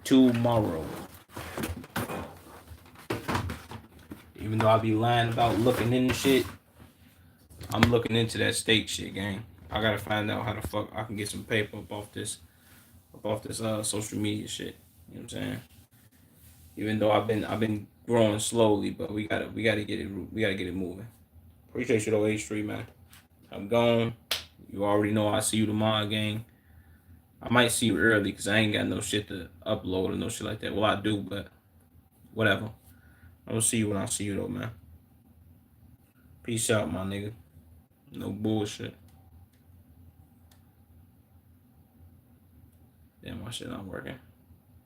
tomorrow. Even though I be lying about looking into shit, I'm looking into that stake shit, gang. I gotta find out how the fuck I can get some paper up off this social media shit. You know what I'm saying? Even though I've been growing slowly, but we gotta get it moving. Appreciate you though, H3, man. I'm gone. You already know I see you tomorrow, gang. I might see you early because I ain't got no shit to upload or no shit like that. Well, I do, but whatever. I'm gonna see you when I see you though, man. Peace out, my nigga. No bullshit. Damn, my shit not working.